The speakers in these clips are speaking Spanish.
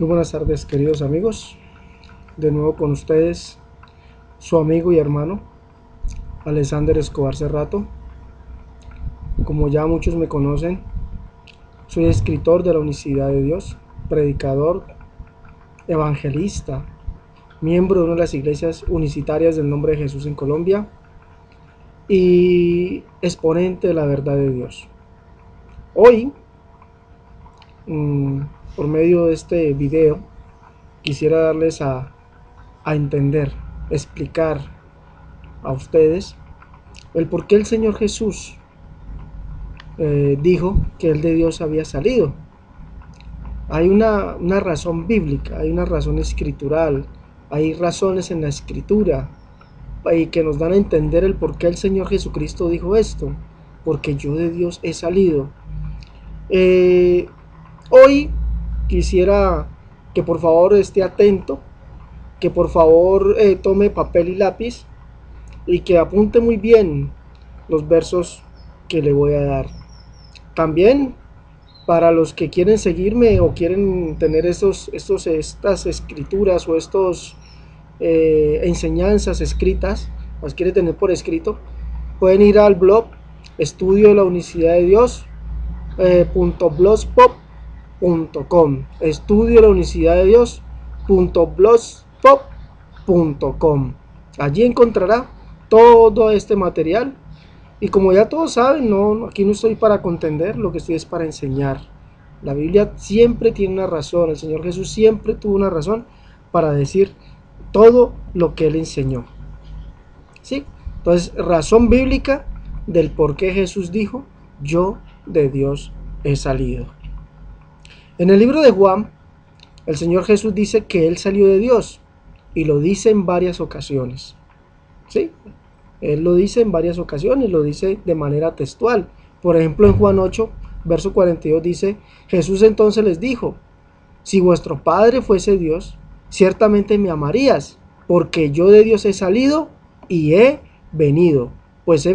Muy buenas tardes, queridos amigos. De nuevo con ustedes, su amigo y hermano, Alexander Escobar Cerrato. Como ya muchos me conocen, soy escritor de la Unicidad de Dios, predicador, evangelista, miembro de una de las iglesias unicitarias del Nombre de Jesús en Colombia y exponente de la verdad de Dios. Hoy, por medio de este video, quisiera darles a entender, explicar a ustedes el por qué el Señor Jesús dijo que Él de Dios había salido. Hay una razón bíblica, hay una razón escritural, hay razones en la escritura y que nos dan a entender el por qué el Señor Jesucristo dijo esto, porque yo de Dios he salido. Hoy quisiera que por favor esté atento, que por favor tome papel y lápiz y que apunte muy bien los versos que le voy a dar. También para los que quieren seguirme o quieren tener estas escrituras o estos enseñanzas escritas, las quieren tener por escrito, pueden ir al blog Estudio de la Unicidad de Dios .blogspot.com, Estudio de la Unicidad de Dios .blogspot.com. Allí encontrará todo este material. Y como ya todos saben, aquí no estoy para contender, lo que estoy es para enseñar. La Biblia siempre tiene una razón, el Señor Jesús siempre tuvo una razón para decir todo lo que Él enseñó. ¿Sí? Entonces, razón bíblica del por qué Jesús dijo, yo de Dios he salido. En el libro de Juan, el Señor Jesús dice que Él salió de Dios, y lo dice en varias ocasiones. ¿Sí? Él lo dice en varias ocasiones, lo dice de manera textual. Por ejemplo, en Juan 8, verso 42 dice, Jesús entonces les dijo, si vuestro Padre fuese Dios, ciertamente me amarías, porque yo de Dios he salido y he venido. Pues no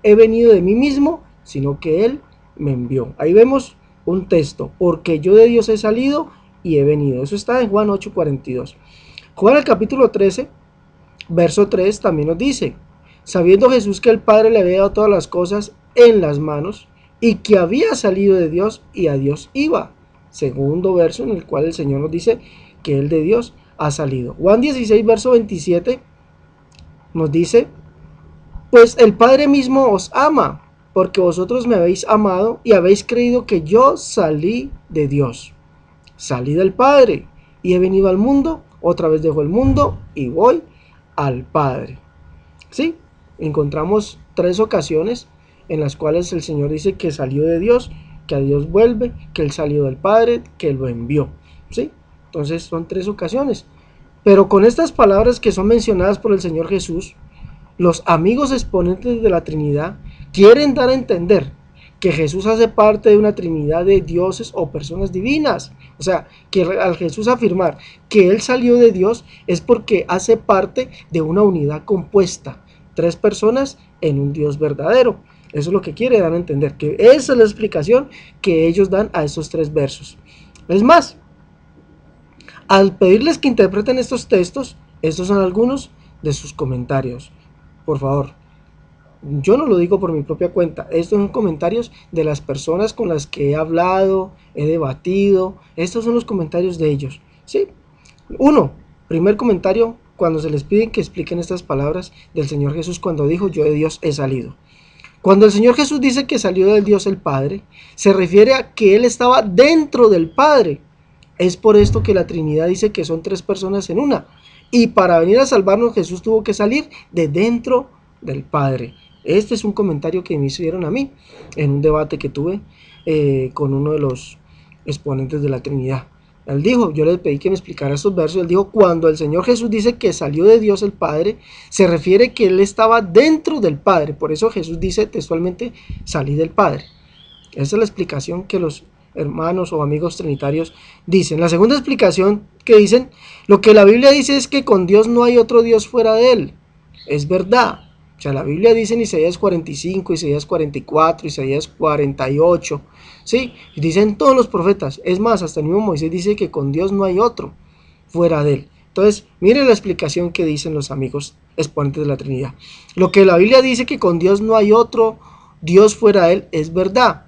he venido de mí mismo, sino que Él me envió. Ahí vemos un texto, porque yo de Dios he salido y he venido. Eso está en Juan 8, 42. Juan el capítulo 13, verso 3 también nos dice, sabiendo Jesús que el Padre le había dado todas las cosas en las manos y que había salido de Dios y a Dios iba. Segundo verso en el cual el Señor nos dice que Él de Dios ha salido. Juan 16, verso 27 nos dice, pues el Padre mismo os ama, porque vosotros me habéis amado y habéis creído que yo salí de Dios. Salí del Padre y he venido al mundo, otra vez dejo el mundo y voy al Padre. ¿Sí? Encontramos 3 ocasiones en las cuales el Señor dice que salió de Dios, que a Dios vuelve, que Él salió del Padre, que lo envió. ¿Sí? Entonces son 3 ocasiones. Pero con estas palabras que son mencionadas por el Señor Jesús, los amigos exponentes de la Trinidad quieren dar a entender que Jesús hace parte de una trinidad de dioses o personas divinas. O sea, que al Jesús afirmar que Él salió de Dios es porque hace parte de una unidad compuesta. 3 personas en un Dios verdadero. Eso es lo que quiere dar a entender, que esa es la explicación que ellos dan a esos 3 versos. Es más, al pedirles que interpreten estos textos, estos son algunos de sus comentarios. Por favor, yo no lo digo por mi propia cuenta, estos son comentarios de las personas con las que he hablado, he debatido, estos son los comentarios de ellos. ¿Sí? Primer comentario, cuando se les piden que expliquen estas palabras del Señor Jesús cuando dijo, yo de Dios he salido. Cuando el Señor Jesús dice que salió del Dios el Padre, se refiere a que Él estaba dentro del Padre. Es por esto que la Trinidad dice que son 3 personas en una. Y para venir a salvarnos, Jesús tuvo que salir de dentro del Padre. Este es un comentario que me hicieron a mí en un debate que tuve con uno de los exponentes de la Trinidad. Él dijo, yo le pedí que me explicara estos versos, él dijo, cuando el Señor Jesús dice que salió de Dios el Padre, se refiere que Él estaba dentro del Padre. Por eso Jesús dice textualmente, salí del Padre. Esa es la explicación que los hermanos o amigos trinitarios dicen. La segunda explicación que dicen, lo que la Biblia dice es que con Dios no hay otro Dios fuera de Él. Es verdad, sea, la Biblia dice en Isaías 45, Isaías 44, Isaías 48, ¿sí? Y dicen todos los profetas. Es más, hasta el mismo Moisés dice que con Dios no hay otro fuera de él. Entonces, miren la explicación que dicen los amigos exponentes de la Trinidad. Lo que la Biblia dice que con Dios no hay otro Dios fuera de él es verdad.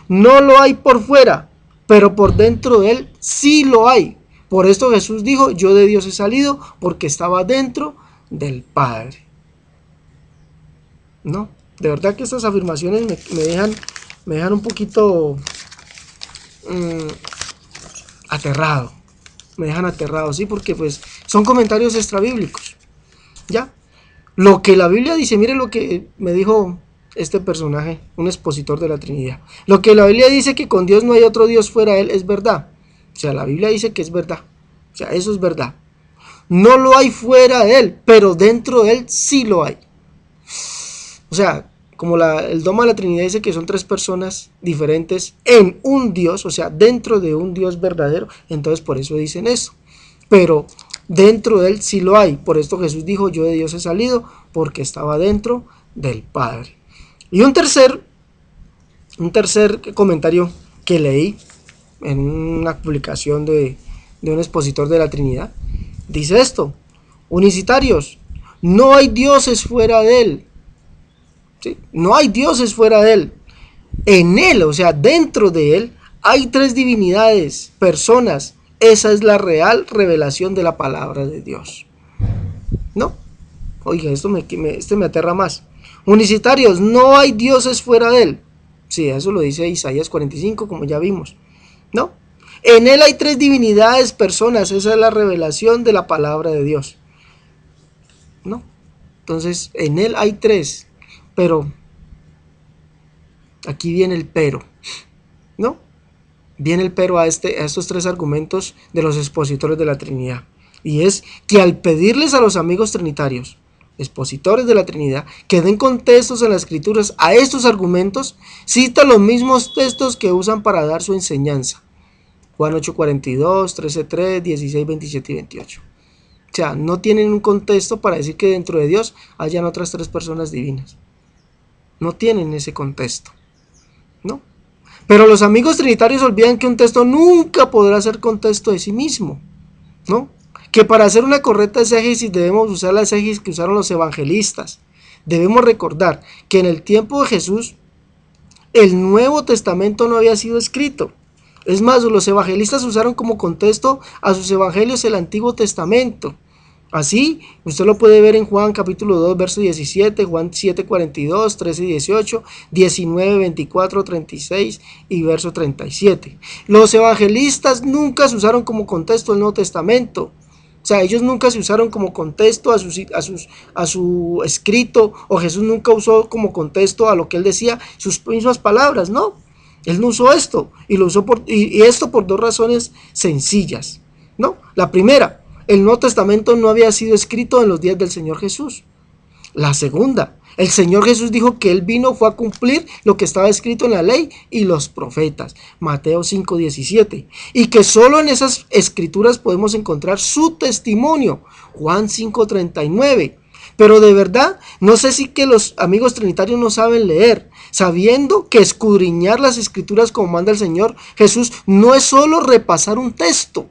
No lo hay por fuera, pero por dentro de él sí lo hay. Por esto Jesús dijo, yo de Dios he salido, porque estaba dentro del Padre. ¿No? De verdad que estas afirmaciones me dejan un poquito aterrado. Me dejan aterrado, ¿sí? Porque pues son comentarios extrabíblicos. ¿Ya? Lo que la Biblia dice, mire lo que me dijo este personaje, un expositor de la Trinidad. Lo que la Biblia dice que con Dios no hay otro Dios fuera de él es verdad. O sea, la Biblia dice que es verdad. O sea, eso es verdad. No lo hay fuera de él, pero dentro de él sí lo hay. O sea, como el dogma de la Trinidad dice que son tres personas diferentes en un Dios, o sea, dentro de un Dios verdadero, entonces por eso dicen eso. Pero dentro de él sí lo hay. Por esto Jesús dijo, yo de Dios he salido, porque estaba dentro del Padre. Y un tercer comentario que leí en una publicación de un expositor de la Trinidad, dice esto: unicitarios, no hay dioses fuera de él. ¿Sí? No hay dioses fuera de él. En él, o sea, dentro de él, hay tres divinidades, personas. Esa es la real revelación de la palabra de Dios. ¿No? Oiga, esto me aterra más. Unicitarios, no hay dioses fuera de él. Sí, eso lo dice Isaías 45, como ya vimos. ¿No? En él hay tres divinidades, personas. Esa es la revelación de la palabra de Dios. ¿No? Entonces, en él hay tres. Pero, aquí viene el pero. ¿No? Viene el pero a estos tres argumentos de los expositores de la Trinidad. Y es que al pedirles a los amigos trinitarios, expositores de la Trinidad, que den contextos en las escrituras a estos argumentos, citan los mismos textos que usan para dar su enseñanza. Juan 8:42, 13:3, 16, 27 y 28. O sea, no tienen un contexto para decir que dentro de Dios hayan otras tres personas divinas. No tienen ese contexto, ¿no? Pero los amigos trinitarios olvidan que un texto nunca podrá ser contexto de sí mismo, ¿no? Que para hacer una correcta exégesis debemos usar la exégesis que usaron los evangelistas. Debemos recordar que en el tiempo de Jesús el Nuevo Testamento no había sido escrito. Es más, los evangelistas usaron como contexto a sus evangelios el Antiguo Testamento. Así, usted lo puede ver en Juan capítulo 2, verso 17, Juan 7, 42, 13, 18, 19, 24, 36 y verso 37. Los evangelistas nunca se usaron como contexto el Nuevo Testamento. O sea, ellos nunca se usaron como contexto a su escrito, o Jesús nunca usó como contexto a lo que él decía sus mismas palabras, no. Él no usó esto, y lo usó y esto por dos razones sencillas, ¿no? La primera, el Nuevo Testamento no había sido escrito en los días del Señor Jesús. La segunda, el Señor Jesús dijo que Él fue a cumplir lo que estaba escrito en la ley y los profetas, Mateo 5:17, y que solo en esas escrituras podemos encontrar su testimonio, Juan 5:39. Pero de verdad, no sé si que los amigos trinitarios no saben leer, sabiendo que escudriñar las escrituras como manda el Señor Jesús no es solo repasar un texto,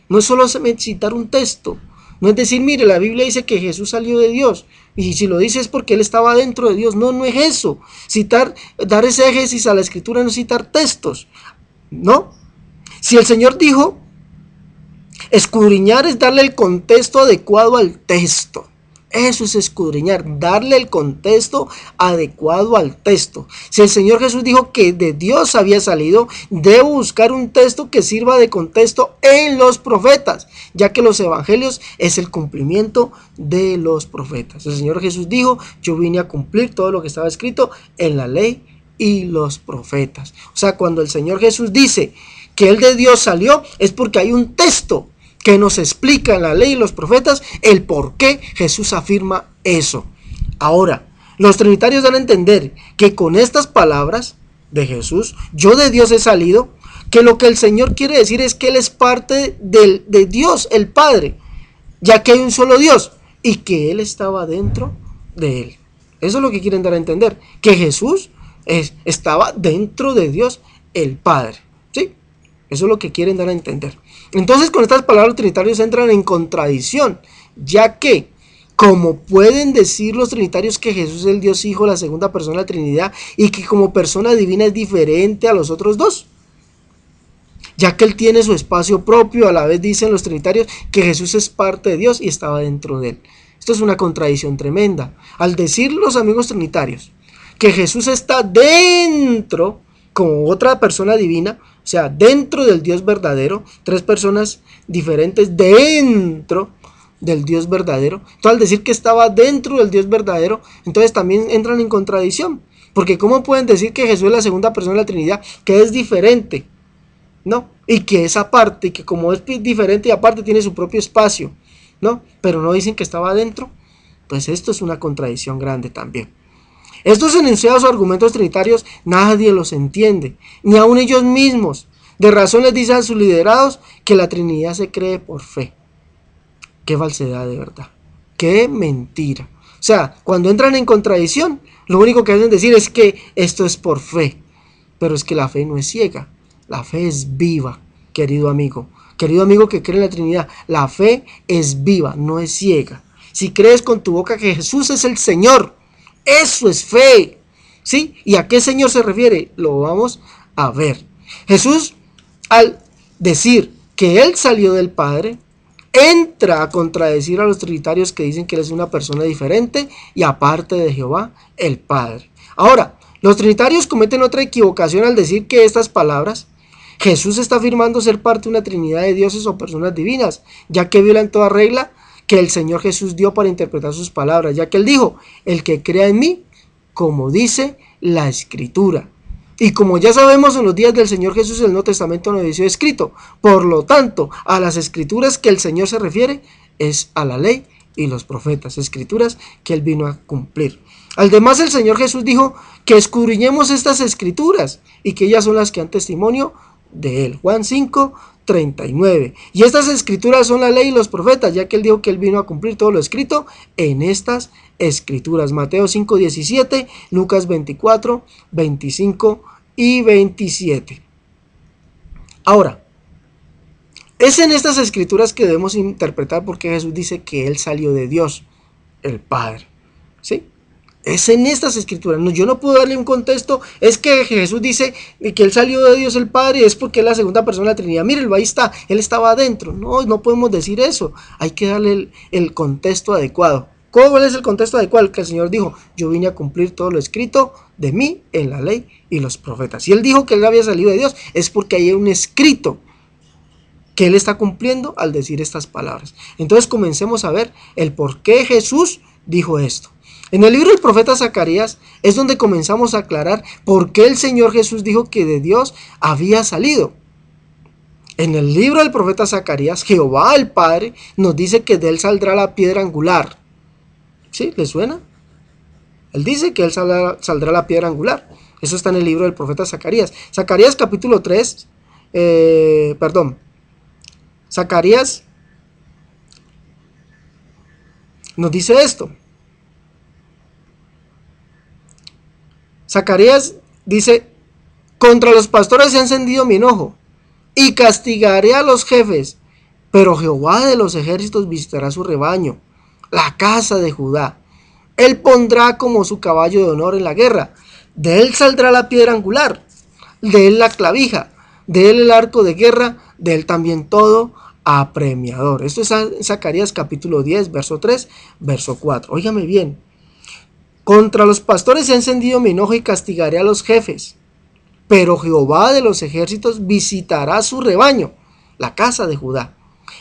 no es solo citar un texto, no es decir, mire, la Biblia dice que Jesús salió de Dios, y si lo dice es porque Él estaba dentro de Dios. No, no es eso. Dar exégesis a la escritura no es citar textos, ¿no? Si el Señor dijo, escudriñar es darle el contexto adecuado al texto. Eso es escudriñar, darle el contexto adecuado al texto. Si el Señor Jesús dijo que de Dios había salido, debo buscar un texto que sirva de contexto en los profetas, ya que los evangelios es el cumplimiento de los profetas. El Señor Jesús dijo, yo vine a cumplir todo lo que estaba escrito en la ley y los profetas. O sea, cuando el Señor Jesús dice que Él de Dios salió, es porque hay un texto que nos explica en la ley y los profetas el por qué Jesús afirma eso. Ahora, los trinitarios dan a entender que con estas palabras de Jesús, yo de Dios he salido, que lo que el Señor quiere decir es que Él es parte de Dios, el Padre, ya que hay un solo Dios, y que Él estaba dentro de Él. Eso es lo que quieren dar a entender, que Jesús estaba dentro de Dios el Padre, ¿sí? Eso es lo que quieren dar a entender. Entonces, con estas palabras los trinitarios entran en contradicción, ya que, como pueden decir los trinitarios que Jesús es el Dios Hijo, la segunda persona de la Trinidad, y que como persona divina es diferente a los otros dos, ya que Él tiene su espacio propio. A la vez dicen los trinitarios que Jesús es parte de Dios y estaba dentro de Él. Esto es una contradicción tremenda. Al decir los amigos trinitarios que Jesús está dentro, como otra persona divina, o sea, dentro del Dios verdadero, tres personas diferentes dentro del Dios verdadero. Entonces, al decir que estaba dentro del Dios verdadero, entonces también entran en contradicción. Porque ¿cómo pueden decir que Jesús es la segunda persona de la Trinidad, que es diferente? ¿No? Y que es aparte, y que como es diferente y aparte tiene su propio espacio, ¿no? Pero no dicen que estaba adentro. Pues esto es una contradicción grande también. Estos enunciados o argumentos trinitarios nadie los entiende, ni aun ellos mismos. De razón les dicen a sus liderados que la Trinidad se cree por fe. Qué falsedad, de verdad. Qué mentira. O sea, cuando entran en contradicción, lo único que hacen decir es que esto es por fe. Pero es que la fe no es ciega. La fe es viva, querido amigo. Querido amigo que cree en la Trinidad, la fe es viva, no es ciega. Si crees con tu boca que Jesús es el Señor, eso es fe. ¿Sí? ¿Y a qué Señor se refiere? Lo vamos a ver. Jesús, al decir que Él salió del Padre, entra a contradecir a los trinitarios que dicen que Él es una persona diferente y aparte de Jehová, el Padre. Ahora, los trinitarios cometen otra equivocación al decir que estas palabras, Jesús está afirmando ser parte de una trinidad de dioses o personas divinas, ya que violan toda regla que el Señor Jesús dio para interpretar sus palabras, ya que Él dijo, el que crea en mí, como dice la Escritura. Y como ya sabemos, en los días del Señor Jesús el Nuevo Testamento no había sido escrito. Por lo tanto, a las Escrituras que el Señor se refiere es a la ley y los profetas, Escrituras que Él vino a cumplir. Además, el Señor Jesús dijo que escudriñemos estas Escrituras y que ellas son las que dan testimonio de Él. Juan 5:39. Y estas Escrituras son la ley y los profetas, ya que Él dijo que Él vino a cumplir todo lo escrito en estas Escrituras. Mateo 5:17, Lucas 24, 25 y 27. Ahora, es en estas Escrituras que debemos interpretar porque Jesús dice que Él salió de Dios, el Padre. ¿Sí? Es en estas Escrituras. No, yo no puedo darle un contexto. Es que Jesús dice que Él salió de Dios el Padre, es porque es la segunda persona de la Trinidad. Mírenlo, ahí está, Él estaba adentro. No, no podemos decir eso. Hay que darle el contexto adecuado. ¿Cuál es el contexto adecuado? Que el Señor dijo, yo vine a cumplir todo lo escrito de mí en la ley y los profetas. Si Él dijo que Él había salido de Dios, es porque hay un escrito que Él está cumpliendo al decir estas palabras. Entonces comencemos a ver el por qué Jesús dijo esto. En el libro del profeta Zacarías es donde comenzamos a aclarar por qué el Señor Jesús dijo que de Dios había salido. En el libro del profeta Zacarías, Jehová el Padre nos dice que de Él saldrá la piedra angular. ¿Sí? ¿Le suena? Él dice que Él saldrá la piedra angular. Eso está en el libro del profeta Zacarías. Zacarías capítulo 3, Zacarías nos dice esto. Zacarías dice, contra los pastores se ha encendido mi enojo, y castigaré a los jefes, pero Jehová de los ejércitos visitará su rebaño, la casa de Judá. Él pondrá como su caballo de honor en la guerra. De él saldrá la piedra angular, de él la clavija, de él el arco de guerra, de él también todo apremiador. Esto es Zacarías capítulo 10, verso 3, verso 4. Óigame bien. Contra los pastores se ha encendido mi enojo y castigaré a los jefes, pero Jehová de los ejércitos visitará su rebaño, la casa de Judá,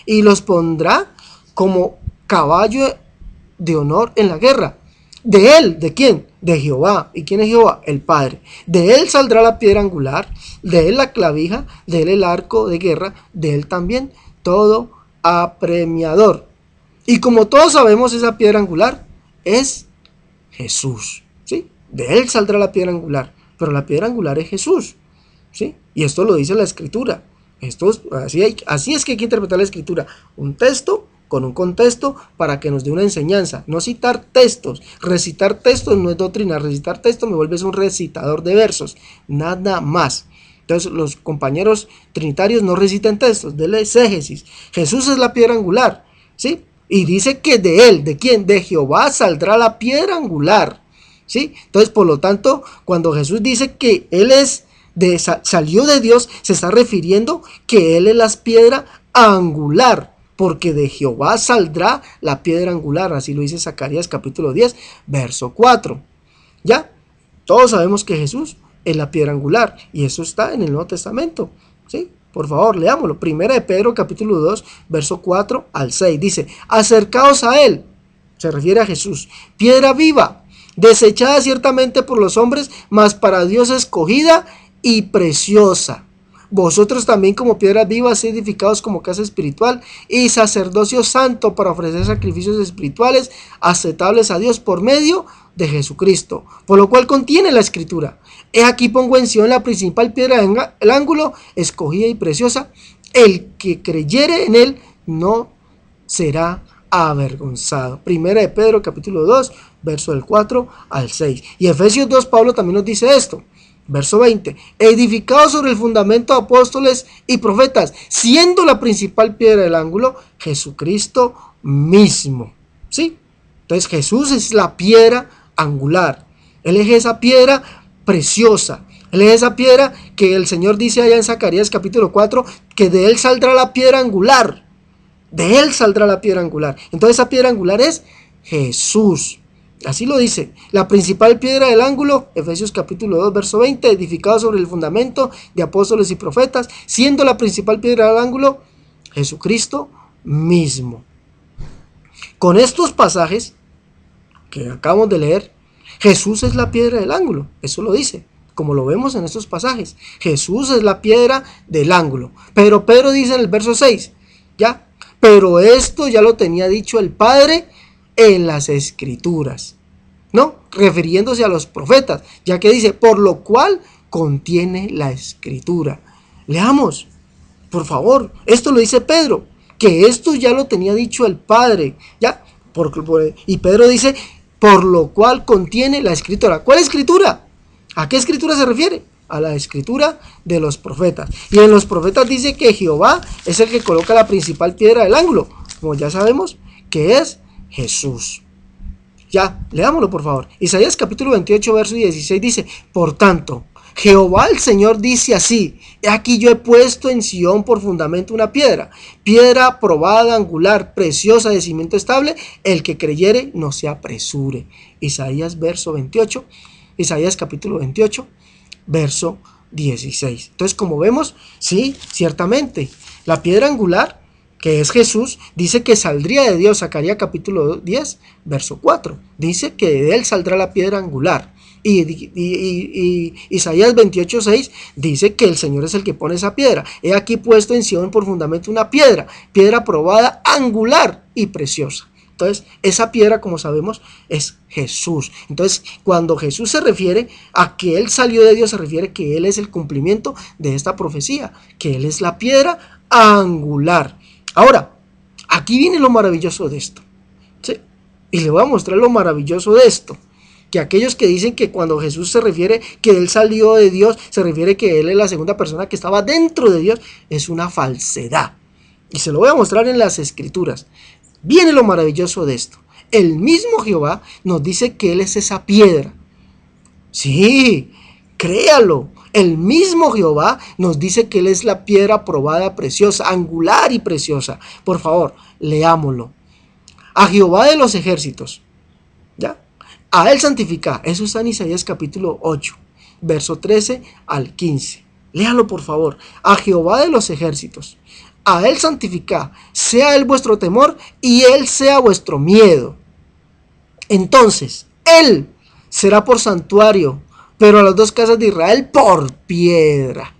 y los pondrá como caballo de honor en la guerra. De él, ¿de quién? De Jehová. ¿Y quién es Jehová? El Padre. De él saldrá la piedra angular, de él la clavija, de él el arco de guerra, de él también todo apremiador. Y como todos sabemos, esa piedra angular es Jesús. ¿Sí? De él saldrá la piedra angular, pero la piedra angular es Jesús. ¿Sí? Y esto lo dice la Escritura. Así es que hay que interpretar la Escritura. Un texto con un contexto para que nos dé una enseñanza. No citar textos. Recitar textos no es doctrina. Recitar textos me vuelves un recitador de versos. Nada más. Entonces los compañeros trinitarios no recitan textos. Denle exégesis. Jesús es la piedra angular. ¿Sí? Y dice que de él, ¿de quién? De Jehová saldrá la piedra angular. ¿Sí? Entonces, por lo tanto, cuando Jesús dice que él salió de Dios, se está refiriendo que él es la piedra angular, porque de Jehová saldrá la piedra angular. Así lo dice Zacarías capítulo 10, verso 4. ¿Ya? Todos sabemos que Jesús es la piedra angular, y eso está en el Nuevo Testamento. ¿Sí? Por favor, leámoslo. Primera de Pedro capítulo 2, verso 4 al 6. Dice, acercaos a él, se refiere a Jesús, piedra viva, desechada ciertamente por los hombres, mas para Dios escogida y preciosa. Vosotros también como piedras vivas edificados como casa espiritual y sacerdocio santo para ofrecer sacrificios espirituales aceptables a Dios por medio de Jesucristo, por lo cual contiene la escritura. He aquí pongo en Sion la principal piedra del ángulo, escogida y preciosa. El que creyere en él no será avergonzado. Primera de Pedro capítulo 2, verso del 4 al 6. Y Efesios 2, Pablo también nos dice esto. Verso 20, edificado sobre el fundamento de apóstoles y profetas, siendo la principal piedra del ángulo Jesucristo mismo. ¿Sí? Entonces Jesús es la piedra angular. Él es esa piedra preciosa. Él es esa piedra que el Señor dice allá en Zacarías capítulo 4, que de él saldrá la piedra angular. De él saldrá la piedra angular. Entonces esa piedra angular es Jesús. Así lo dice, la principal piedra del ángulo, Efesios capítulo 2, verso 20, edificado sobre el fundamento de apóstoles y profetas, siendo la principal piedra del ángulo, Jesucristo mismo. Con estos pasajes que acabamos de leer, Jesús es la piedra del ángulo, eso lo dice, como lo vemos en estos pasajes. Jesús es la piedra del ángulo. Pero Pedro dice en el verso 6, ¿ya? Pero esto ya lo tenía dicho el Padre en las escrituras, ¿no? Refiriéndose a los profetas, ya que dice, por lo cual contiene la escritura. Leamos, por favor, esto lo dice Pedro, que esto ya lo tenía dicho el Padre, ¿ya? Y Pedro dice, por lo cual contiene la escritura. ¿Cuál escritura? ¿A qué escritura se refiere? A la escritura de los profetas. Y en los profetas dice que Jehová es el que coloca la principal piedra del ángulo, como ya sabemos que es Jesús. Ya, leámoslo por favor. Isaías capítulo 28, verso 16 dice, por tanto, Jehová el Señor dice así, he aquí yo he puesto en Sión por fundamento una piedra, piedra probada, angular, preciosa, de cimiento estable, el que creyere no se apresure. Isaías capítulo 28, verso 16. Entonces, como vemos, sí, ciertamente, la piedra angular, que es Jesús, dice que saldría de Dios. Zacarías capítulo 10, verso 4. Dice que de él saldrá la piedra angular. Y Isaías 28, 6 dice que el Señor es el que pone esa piedra. He aquí puesto en Sión por fundamento una piedra, piedra probada, angular y preciosa. Entonces, esa piedra, como sabemos, es Jesús. Entonces, cuando Jesús se refiere a que él salió de Dios, se refiere que él es el cumplimiento de esta profecía, que él es la piedra angular. Ahora, aquí viene lo maravilloso de esto, ¿sí? Y le voy a mostrar lo maravilloso de esto, que aquellos que dicen que cuando Jesús se refiere que él salió de Dios, se refiere que él es la segunda persona que estaba dentro de Dios, es una falsedad. Y se lo voy a mostrar en las escrituras. Viene lo maravilloso de esto. El mismo Jehová nos dice que él es esa piedra. Sí, créalo. El mismo Jehová nos dice que él es la piedra probada, preciosa, angular y preciosa. Por favor, leámoslo. A Jehová de los ejércitos, ¿ya? A él santifica. Eso está en Isaías capítulo 8, verso 13 al 15. Léalo por favor. A Jehová de los ejércitos, a él santifica. Sea él vuestro temor y él sea vuestro miedo. Entonces, él será por santuario, pero a las dos casas de Israel por piedra.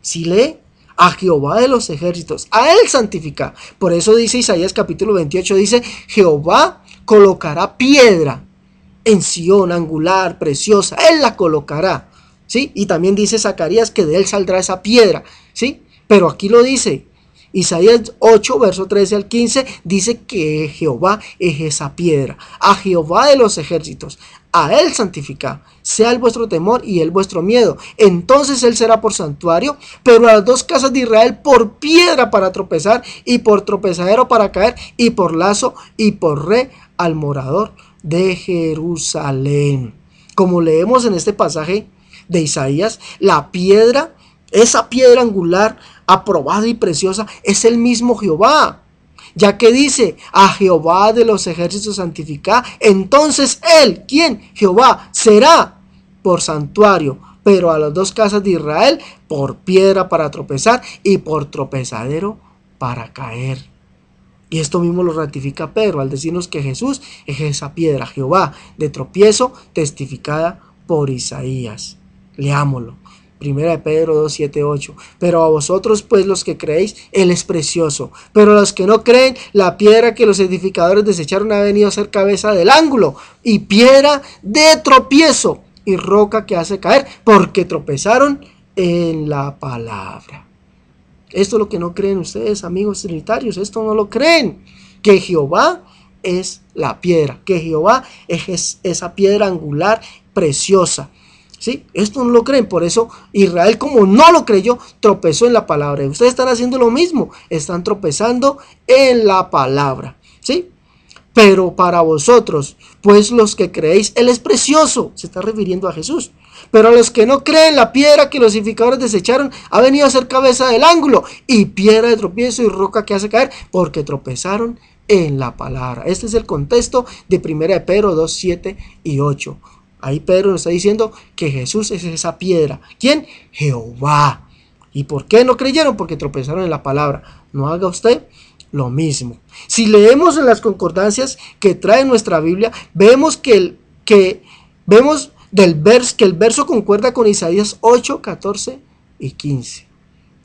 Si lee, a Jehová de los ejércitos, a él santifica. Por eso dice Isaías capítulo 28, dice, Jehová colocará piedra en Sión, angular, preciosa, él la colocará, ¿sí? Y también dice Zacarías que de él saldrá esa piedra, ¿sí? Pero aquí lo dice, Isaías 8, verso 13 al 15, dice que Jehová es esa piedra. A Jehová de los ejércitos, a él santificad, sea el vuestro temor y el vuestro miedo. Entonces él será por santuario, pero a las dos casas de Israel por piedra para tropezar, y por tropezadero para caer, y por lazo, y por red al morador de Jerusalén. Como leemos en este pasaje de Isaías, la piedra, esa piedra angular, aprobada y preciosa, es el mismo Jehová. Ya que dice, a Jehová de los ejércitos santificad, entonces él, ¿quién? Jehová, será por santuario, pero a las dos casas de Israel por piedra para tropezar y por tropezadero para caer. Y esto mismo lo ratifica Pedro al decirnos que Jesús es esa piedra, Jehová, de tropiezo, testificada por Isaías. Leámoslo. Primera de Pedro 2, 7, 8. Pero a vosotros pues los que creéis, él es precioso. Pero a los que no creen, la piedra que los edificadores desecharon ha venido a ser cabeza del ángulo y piedra de tropiezo y roca que hace caer, porque tropezaron en la palabra. Esto es lo que no creen ustedes, amigos trinitarios. Esto no lo creen. Que Jehová es la piedra. Que Jehová es esa piedra angular preciosa. ¿Sí? Esto no lo creen. Por eso Israel, como no lo creyó, tropezó en la palabra. Y ustedes están haciendo lo mismo. Están tropezando en la palabra. ¿Sí? Pero para vosotros, pues los que creéis, él es precioso. Se está refiriendo a Jesús. Pero a los que no creen, la piedra que los edificadores desecharon ha venido a ser cabeza del ángulo y piedra de tropiezo y roca que hace caer, porque tropezaron en la palabra. Este es el contexto de 1 de Pedro 2, 7 y 8. Ahí Pedro nos está diciendo que Jesús es esa piedra. ¿Quién? Jehová. ¿Y por qué no creyeron? Porque tropezaron en la palabra. No haga usted lo mismo. Si leemos en las concordancias que trae nuestra Biblia, vemos que el verso concuerda con Isaías 8, 14 y 15.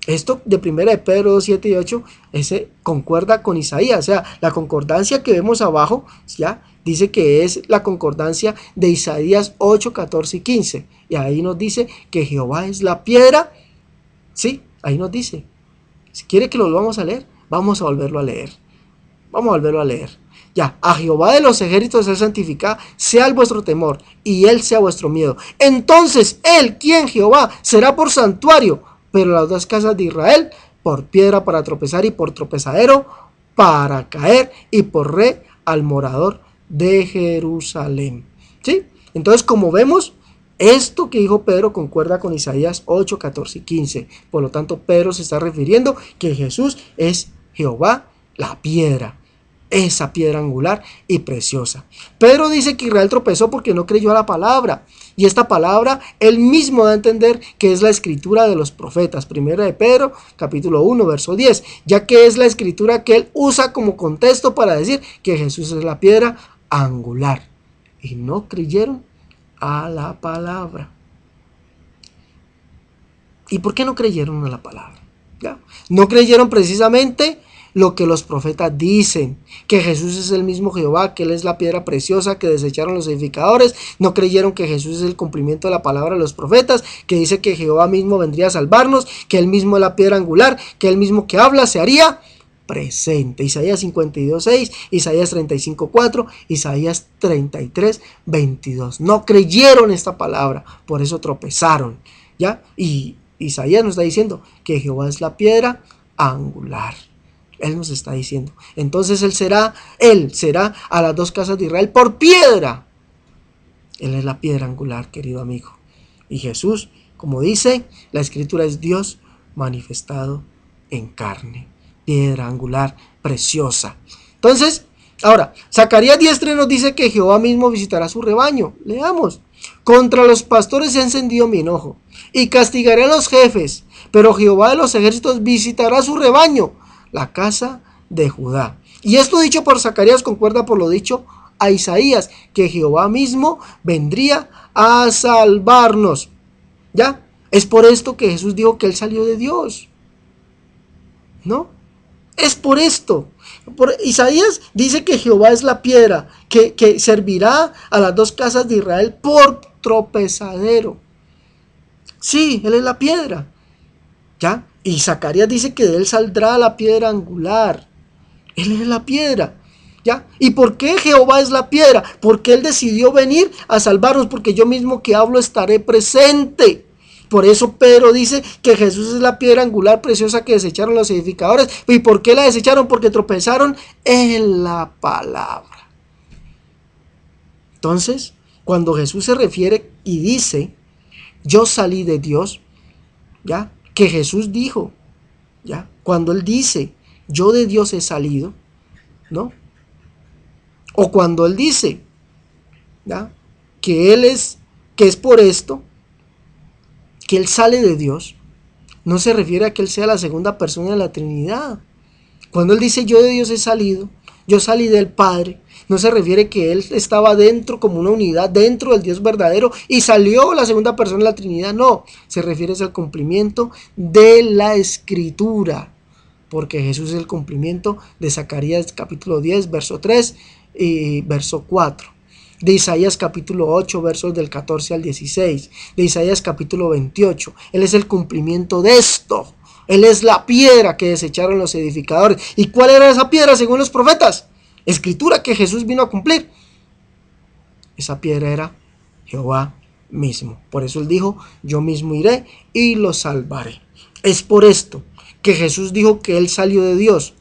Esto de 1 de Pedro 2, 7 y 8, ese concuerda con Isaías. O sea, la concordancia que vemos abajo, ya dice que es la concordancia de Isaías 8, 14 y 15. Y ahí nos dice que Jehová es la piedra. Sí, ahí nos dice. Si quiere que lo volvamos a leer, vamos a volverlo a leer. Vamos a volverlo a leer. Ya, a Jehová de los ejércitos es santificado, sea el vuestro temor, y él sea vuestro miedo. Entonces él, ¿quién? Jehová, será por santuario, pero las dos casas de Israel, por piedra para tropezar y por tropezadero para caer, y por red al morador de Jerusalén. ¿Sí? Entonces, como vemos, esto que dijo Pedro concuerda con Isaías 8, 14 y 15. Por lo tanto, Pedro se está refiriendo que Jesús es Jehová, la piedra. Esa piedra angular y preciosa. Pedro dice que Israel tropezó porque no creyó a la palabra. Y esta palabra él mismo da a entender que es la escritura de los profetas. Primera de Pedro, capítulo 1, verso 10. Ya que es la escritura que él usa como contexto para decir que Jesús es la piedra angular. Y no creyeron a la palabra. ¿Y por qué no creyeron a la palabra? ¿Ya? No creyeron precisamente lo que los profetas dicen, que Jesús es el mismo Jehová, que él es la piedra preciosa que desecharon los edificadores. No creyeron que Jesús es el cumplimiento de la palabra de los profetas, que dice que Jehová mismo vendría a salvarnos, que él mismo es la piedra angular, que él mismo que habla se haría presente. Isaías 52, 6, Isaías 35, 4, Isaías 33, 22. No creyeron esta palabra, por eso tropezaron, ¿ya? Y Isaías nos está diciendo que Jehová es la piedra angular. Él nos está diciendo. Entonces él será a las dos casas de Israel por piedra. Él es la piedra angular, querido amigo. Y Jesús, como dice, la escritura es Dios manifestado en carne. Piedra angular preciosa. Entonces, ahora, Zacarías 10:3 nos dice que Jehová mismo visitará su rebaño. Leamos. Contra los pastores se ha encendido mi enojo y castigaré a los jefes, pero Jehová de los ejércitos visitará su rebaño, la casa de Judá. Y esto dicho por Zacarías concuerda por lo dicho a Isaías, que Jehová mismo vendría a salvarnos. ¿Ya? Es por esto que Jesús dijo que él salió de Dios. ¿No? Es por esto. Isaías dice que Jehová es la piedra, que servirá a las dos casas de Israel por tropezadero. Sí, él es la piedra. ¿Ya? Y Zacarías dice que de él saldrá la piedra angular. Él es la piedra. ¿Ya? ¿Y por qué Jehová es la piedra? Porque Él decidió venir a salvarnos, porque yo mismo que hablo estaré presente. Por eso Pedro dice que Jesús es la piedra angular preciosa que desecharon los edificadores. ¿Y por qué la desecharon? Porque tropezaron en la palabra. Entonces, cuando Jesús se refiere y dice, yo salí de Dios, ¿ya? Que Jesús dijo, ¿ya? Cuando Él dice, yo de Dios he salido, ¿no? O cuando Él dice, ¿ya? Que es por esto que Él sale de Dios, no se refiere a que Él sea la segunda persona de la Trinidad. Cuando Él dice yo de Dios he salido, yo salí del Padre, no se refiere que Él estaba dentro como una unidad, dentro del Dios verdadero y salió la segunda persona de la Trinidad. No, se refiere al cumplimiento de la Escritura, porque Jesús es el cumplimiento de Zacarías capítulo 10, verso 3 y verso 4. De Isaías capítulo 8, versos del 14 al 16, de Isaías capítulo 28. Él es el cumplimiento de esto. Él es la piedra que desecharon los edificadores. ¿Y cuál era esa piedra según los profetas? Escritura que Jesús vino a cumplir. Esa piedra era Jehová mismo. Por eso Él dijo, yo mismo iré y los salvaré. Es por esto que Jesús dijo que Él salió de Dios,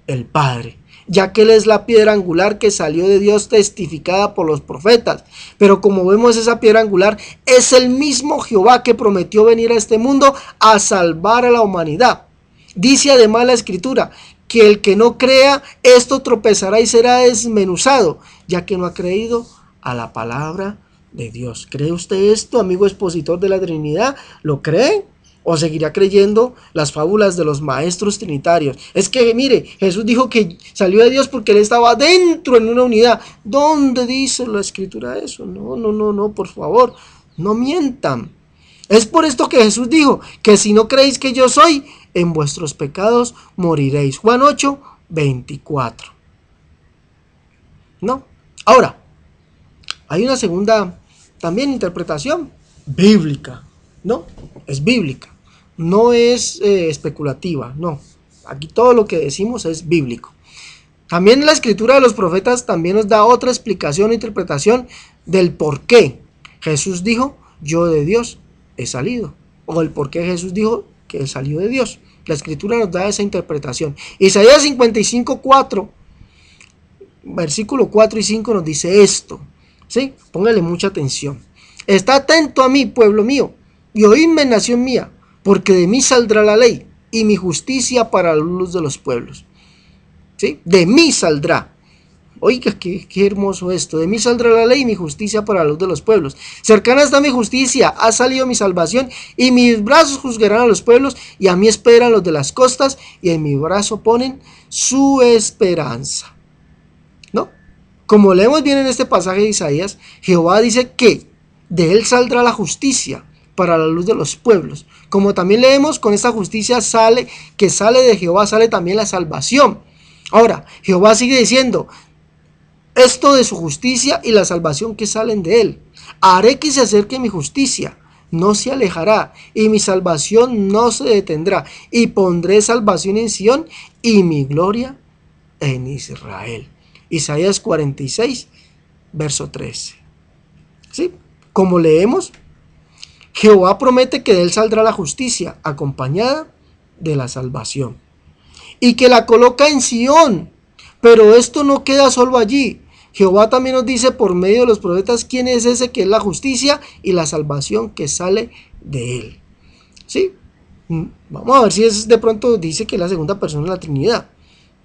el Padre, ya que Él es la piedra angular que salió de Dios testificada por los profetas. Pero como vemos, esa piedra angular es el mismo Jehová que prometió venir a este mundo a salvar a la humanidad. Dice además la Escritura que el que no crea esto tropezará y será desmenuzado, ya que no ha creído a la palabra de Dios. ¿Cree usted esto, amigo expositor de la Trinidad? ¿Lo cree? ¿O seguirá creyendo las fábulas de los maestros trinitarios? Es que, mire, Jesús dijo que salió de Dios porque Él estaba dentro en una unidad. ¿Dónde dice la Escritura eso? No, por favor, no mientan. Es por esto que Jesús dijo que si no creéis que yo soy, en vuestros pecados moriréis. Juan 8, 24. ¿No? Ahora, hay una segunda también interpretación bíblica, ¿no? Es bíblica. No es especulativa, no. Aquí todo lo que decimos es bíblico. También la Escritura de los profetas también nos da otra explicación e interpretación del por qué Jesús dijo, yo de Dios he salido. O el por qué Jesús dijo que Él salió de Dios. La Escritura nos da esa interpretación. Isaías 55, 4, versículo 4 y 5 nos dice esto. ¿Sí? Póngale mucha atención. Está atento a mí, pueblo mío, y oídme, nación mía, porque de mí saldrá la ley y mi justicia para la luz de los pueblos. ¿Sí? De mí saldrá. Oiga, qué hermoso esto. De mí saldrá la ley y mi justicia para la luz de los pueblos. Cercana está mi justicia, ha salido mi salvación, y mis brazos juzgarán a los pueblos, y a mí esperan los de las costas, y en mi brazo ponen su esperanza. ¿No? Como leemos bien en este pasaje de Isaías, Jehová dice que de Él saldrá la justicia para la luz de los pueblos. Como también leemos, con esta justicia sale de Jehová, sale también la salvación. Ahora, Jehová sigue diciendo, esto de su justicia y la salvación que salen de Él. Haré que se acerque mi justicia, no se alejará, y mi salvación no se detendrá, y pondré salvación en Sión y mi gloria en Israel. Isaías 46, verso 13. ¿Sí? Como leemos, Jehová promete que de Él saldrá la justicia, acompañada de la salvación, y que la coloca en Sión. Pero esto no queda solo allí. Jehová también nos dice por medio de los profetas quién es ese que es la justicia y la salvación que sale de Él. ¿Sí? Vamos a ver si es de pronto dice que es la segunda persona de la Trinidad.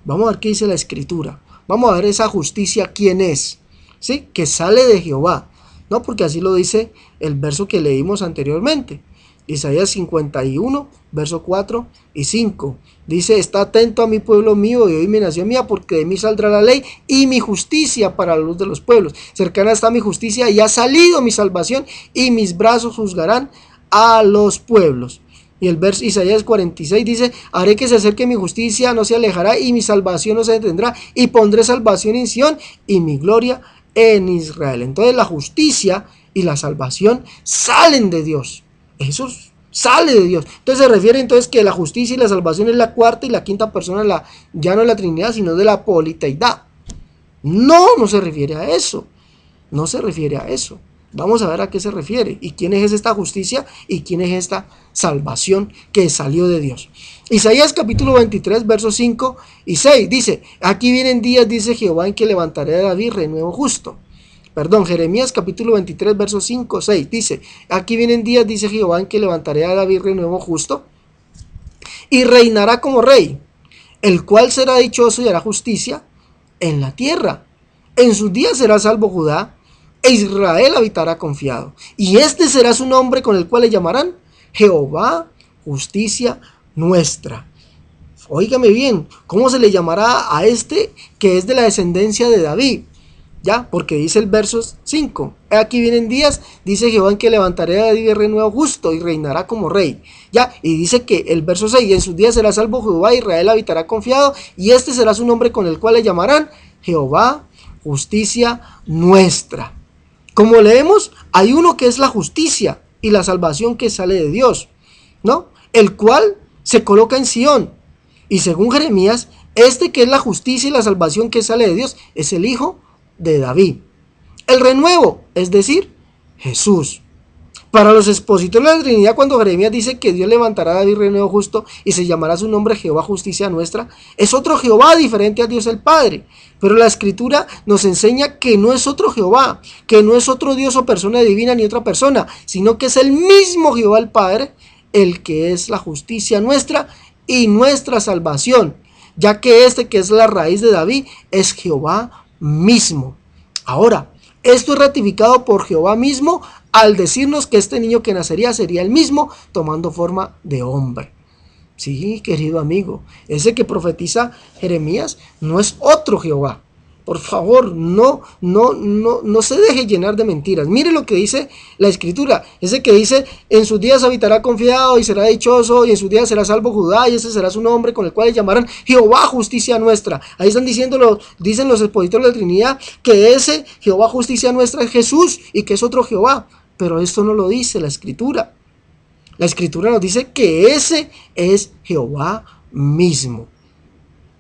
Vamos a ver qué dice la Escritura. Vamos a ver esa justicia quién es. ¿Sí? Que sale de Jehová. No, porque así lo dice el verso que leímos anteriormente. Isaías 51, verso 4 y 5. Dice, está atento a mi pueblo mío y oídme, nación mía, porque de mí saldrá la ley y mi justicia para la luz de los pueblos. Cercana está mi justicia y ha salido mi salvación, y mis brazos juzgarán a los pueblos. Y el verso Isaías 46 dice, haré que se acerque mi justicia, no se alejará, y mi salvación no se detendrá, y pondré salvación en Sión y mi gloria en Israel. Entonces la justicia y la salvación salen de Dios. Eso sale de Dios. Entonces se refiere entonces que la justicia y la salvación es la cuarta y la quinta persona, ya no es la Trinidad, sino de la politeidad. No, no se refiere a eso. No se refiere a eso. Vamos a ver a qué se refiere y quién es esta justicia y quién es esta salvación que salió de Dios. Isaías capítulo 23 versos 5 y 6 dice: aquí vienen días, dice Jehová, en que levantaré a David renuevo justo. Perdón, Jeremías capítulo 23 versos 5 6 dice: aquí vienen días, dice Jehová, en que levantaré a David renuevo justo y reinará como rey, el cual será dichoso y hará justicia en la tierra. En sus días será salvo Judá, e Israel habitará confiado. Y este será su nombre, con el cual le llamarán Jehová, justicia nuestra. Óigame bien, ¿cómo se le llamará a este que es de la descendencia de David? Ya, porque dice el verso 5: aquí vienen días, dice Jehová, en que levantaré a David renuevo justo y reinará como rey. Ya, y dice que el verso 6: en sus días será salvo Jehová, Israel habitará confiado, y este será su nombre, con el cual le llamarán Jehová, justicia nuestra. Como leemos, hay uno que es la justicia y la salvación que sale de Dios, ¿no? El cual se coloca en Sión. Y según Jeremías, este que es la justicia y la salvación que sale de Dios es el Hijo de David. El renuevo, es decir, Jesús. Para los expositores de la Trinidad, cuando Jeremías dice que Dios levantará a David renuevo justo y se llamará su nombre Jehová, justicia nuestra, es otro Jehová diferente a Dios el Padre. Pero la Escritura nos enseña que no es otro Jehová, que no es otro Dios o persona divina ni otra persona, sino que es el mismo Jehová el Padre, el que es la justicia nuestra y nuestra salvación, ya que este que es la raíz de David es Jehová mismo. Ahora, esto es ratificado por Jehová mismo al decirnos que este niño que nacería sería el mismo tomando forma de hombre. Sí, querido amigo, ese que profetiza Jeremías no es otro Jehová. Por favor, no se deje llenar de mentiras. Mire lo que dice la Escritura. Ese que dice: en sus días habitará confiado y será dichoso, y en sus días será salvo Judá, y ese será su nombre, con el cual le llamarán Jehová, justicia nuestra. Ahí están dicen los expositores de la Trinidad que ese Jehová, justicia nuestra, es Jesús y que es otro Jehová. Pero esto no lo dice la Escritura. La Escritura nos dice que ese es Jehová mismo.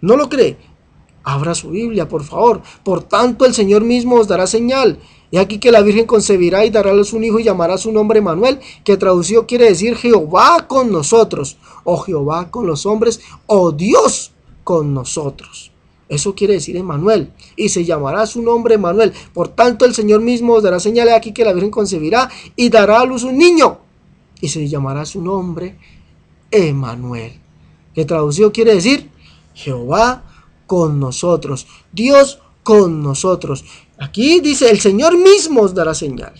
¿No lo cree? Abra su Biblia, por favor. Por tanto, el Señor mismo os dará señal. Y aquí que la Virgen concebirá y dará a luz un hijo y llamará su nombre Manuel, que traducido quiere decir Jehová con nosotros, o Jehová con los hombres, o Dios con nosotros. Eso quiere decir Emmanuel, y se llamará su nombre Emmanuel. Por tanto, el Señor mismo os dará señal. Aquí que la Virgen concebirá y dará a luz un niño, y se llamará su nombre Emmanuel, que traducido quiere decir Jehová con nosotros, Dios con nosotros. Aquí dice: el Señor mismo os dará señal.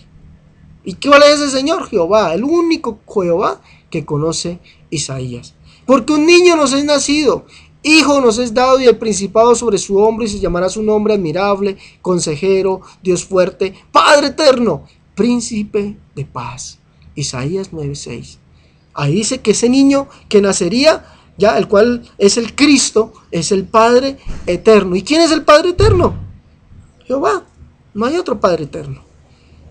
¿Y cuál es ese Señor? Jehová, el único Jehová que conoce Isaías. Porque un niño nos es nacido, hijo nos es dado, y el principado sobre su hombro, y se llamará su nombre admirable, consejero, Dios fuerte, Padre eterno, príncipe de paz. Isaías 9:6. Ahí dice que ese niño que nacería, ya, el cual es el Cristo, es el Padre eterno. ¿Y quién es el Padre eterno? Jehová. No hay otro Padre eterno.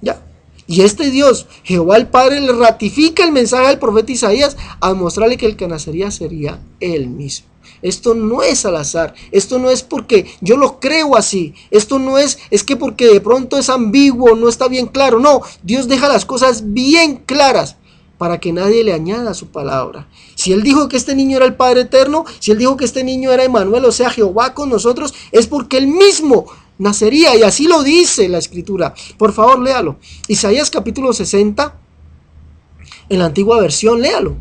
Ya. Y este Dios, Jehová el Padre, le ratifica el mensaje del profeta Isaías al mostrarle que el que nacería sería él mismo. Esto no es al azar, esto no es porque yo lo creo así, esto no es que porque de pronto es ambiguo, no está bien claro. No, Dios deja las cosas bien claras para que nadie le añada su palabra. Si Él dijo que este niño era el Padre eterno, si Él dijo que este niño era Emmanuel, o sea, Jehová con nosotros, es porque Él mismo nacería, y así lo dice la Escritura. Por favor, léalo. Isaías capítulo 60, en la antigua versión, léalo.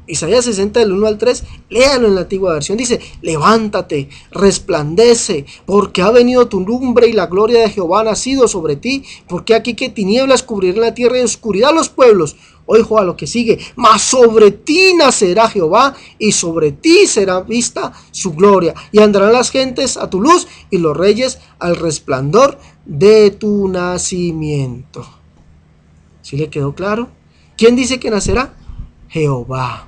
Isaías 60 del 1 al 3, léalo en la antigua versión. Dice: levántate, resplandece, porque ha venido tu lumbre y la gloria de Jehová ha nacido sobre ti. Porque aquí que tinieblas cubrirán la tierra y oscuridad los pueblos. Ojo a lo que sigue: mas sobre ti nacerá Jehová, y sobre ti será vista su gloria. Y andarán las gentes a tu luz, y los reyes al resplandor de tu nacimiento. ¿Sí le quedó claro? ¿Quién dice que nacerá? Jehová.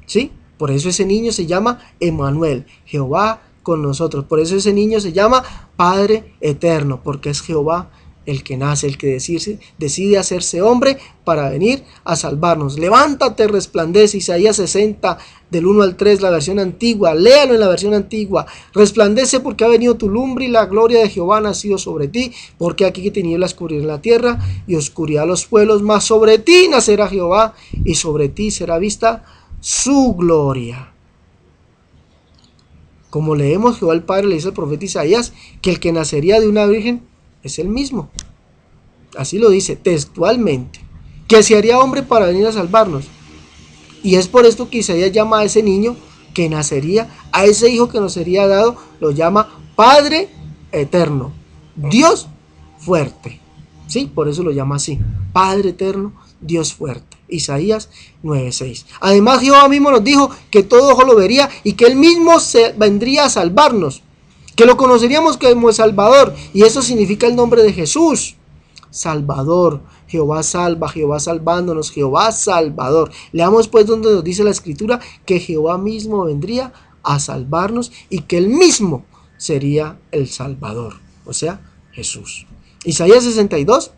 ¿Sí? Por eso ese niño se llama Emmanuel, Jehová con nosotros. Por eso ese niño se llama Padre eterno, porque es Jehová el que nace, el que decide hacerse hombre para venir a salvarnos. Levántate, resplandece, Isaías 60, del 1 al 3, la versión antigua, léalo en la versión antigua. Resplandece porque ha venido tu lumbre y la gloria de Jehová ha nacido sobre ti, porque aquí que tinieblas cubrirán la tierra y oscuridad los pueblos, mas sobre ti nacerá Jehová y sobre ti será vista su gloria. Como leemos, Jehová el Padre le dice al profeta Isaías que el que nacería de una virgen es el mismo. Así lo dice textualmente, que se haría hombre para venir a salvarnos. Y es por esto que Isaías llama a ese niño que nacería, a ese hijo que nos sería dado, lo llama Padre Eterno, Dios fuerte. Sí, por eso lo llama así, Padre Eterno, Dios fuerte. Isaías 9:6. Además, Jehová mismo nos dijo que todo ojo lo vería y que él mismo vendría a salvarnos, que lo conoceríamos como el Salvador, y eso significa el nombre de Jesús. Salvador, Jehová salva, Jehová salvándonos, Jehová Salvador. Leamos pues donde nos dice la Escritura que Jehová mismo vendría a salvarnos y que él mismo sería el Salvador, o sea, Jesús. Isaías 62,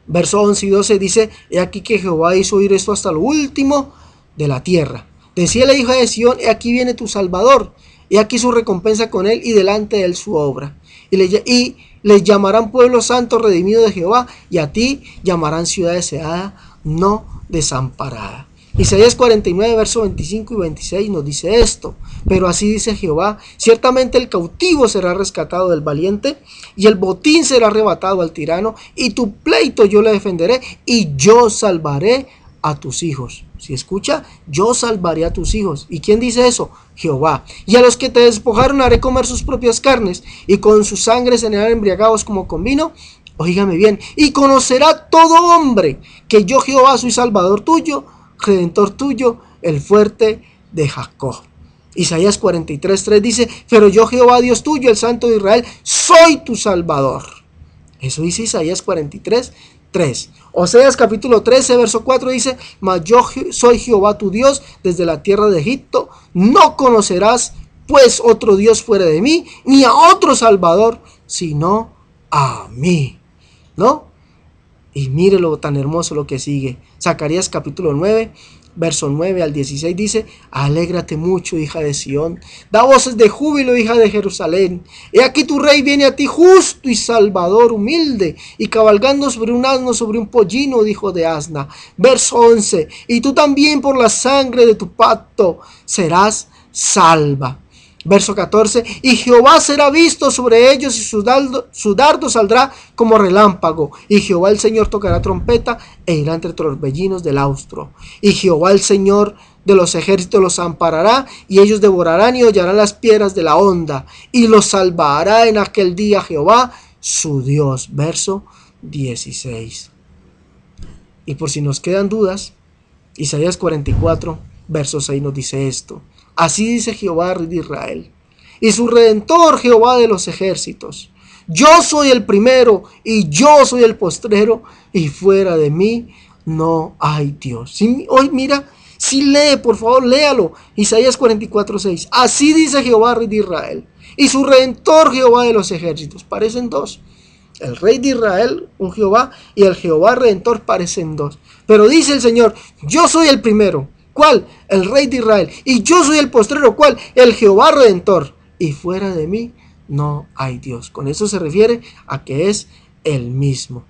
verso 11 y 12 dice: he aquí que Jehová hizo oír esto hasta lo último de la tierra. Decía la hija de Sión: he aquí viene tu Salvador, he aquí su recompensa con él y delante de él su obra. Y les llamarán pueblo santo redimido de Jehová, y a ti llamarán ciudad deseada, no desamparada. Isaías 49, versos 25 y 26 nos dice esto: pero así dice Jehová, ciertamente el cautivo será rescatado del valiente, y el botín será arrebatado al tirano, y tu pleito yo le defenderé, y yo salvaré a tus hijos. Si escucha, yo salvaré a tus hijos. ¿Y quién dice eso? Jehová. Y a los que te despojaron haré comer sus propias carnes, y con su sangre serán embriagados como con vino. Óigame bien, y conocerá todo hombre que yo Jehová soy Salvador tuyo, Redentor tuyo, el fuerte de Jacob. Isaías 43:3 dice: pero yo Jehová Dios tuyo, el Santo de Israel, soy tu Salvador. Eso dice Isaías 43:3. Oseas capítulo 13, verso 4 dice: mas yo soy Jehová tu Dios desde la tierra de Egipto, no conocerás pues otro Dios fuera de mí, ni a otro Salvador, sino a mí. ¿No? Y mire lo tan hermoso lo que sigue. Zacarías capítulo 9, verso 9 al 16 dice: alégrate mucho, hija de Sión, da voces de júbilo, hija de Jerusalén. He aquí tu rey viene a ti justo y salvador, humilde, y cabalgando sobre un asno, sobre un pollino, hijo de asna. Verso 11: y tú también por la sangre de tu pacto serás salva. Verso 14: y Jehová será visto sobre ellos, y su dardo saldrá como relámpago. Y Jehová el Señor tocará trompeta, e irá entre torbellinos del austro. Y Jehová el Señor de los ejércitos los amparará, y ellos devorarán y hollarán las piedras de la honda. Y los salvará en aquel día Jehová, su Dios. Verso 16. Y por si nos quedan dudas, Isaías 44, verso 6 nos dice esto: así dice Jehová, Rey de Israel, y su Redentor, Jehová de los ejércitos: yo soy el primero y yo soy el postrero, y fuera de mí no hay Dios. Si, hoy mira, si lee, por favor, léalo. Isaías 44:6. Así dice Jehová, Rey de Israel, y su Redentor, Jehová de los ejércitos. Parecen dos. El Rey de Israel, un Jehová, y el Jehová Redentor parecen dos. Pero dice el Señor: yo soy el primero. ¿Cuál? El Rey de Israel. Y yo soy el postrero. ¿Cuál? El Jehová Redentor. Y fuera de mí no hay Dios. Con eso se refiere a que es el mismo.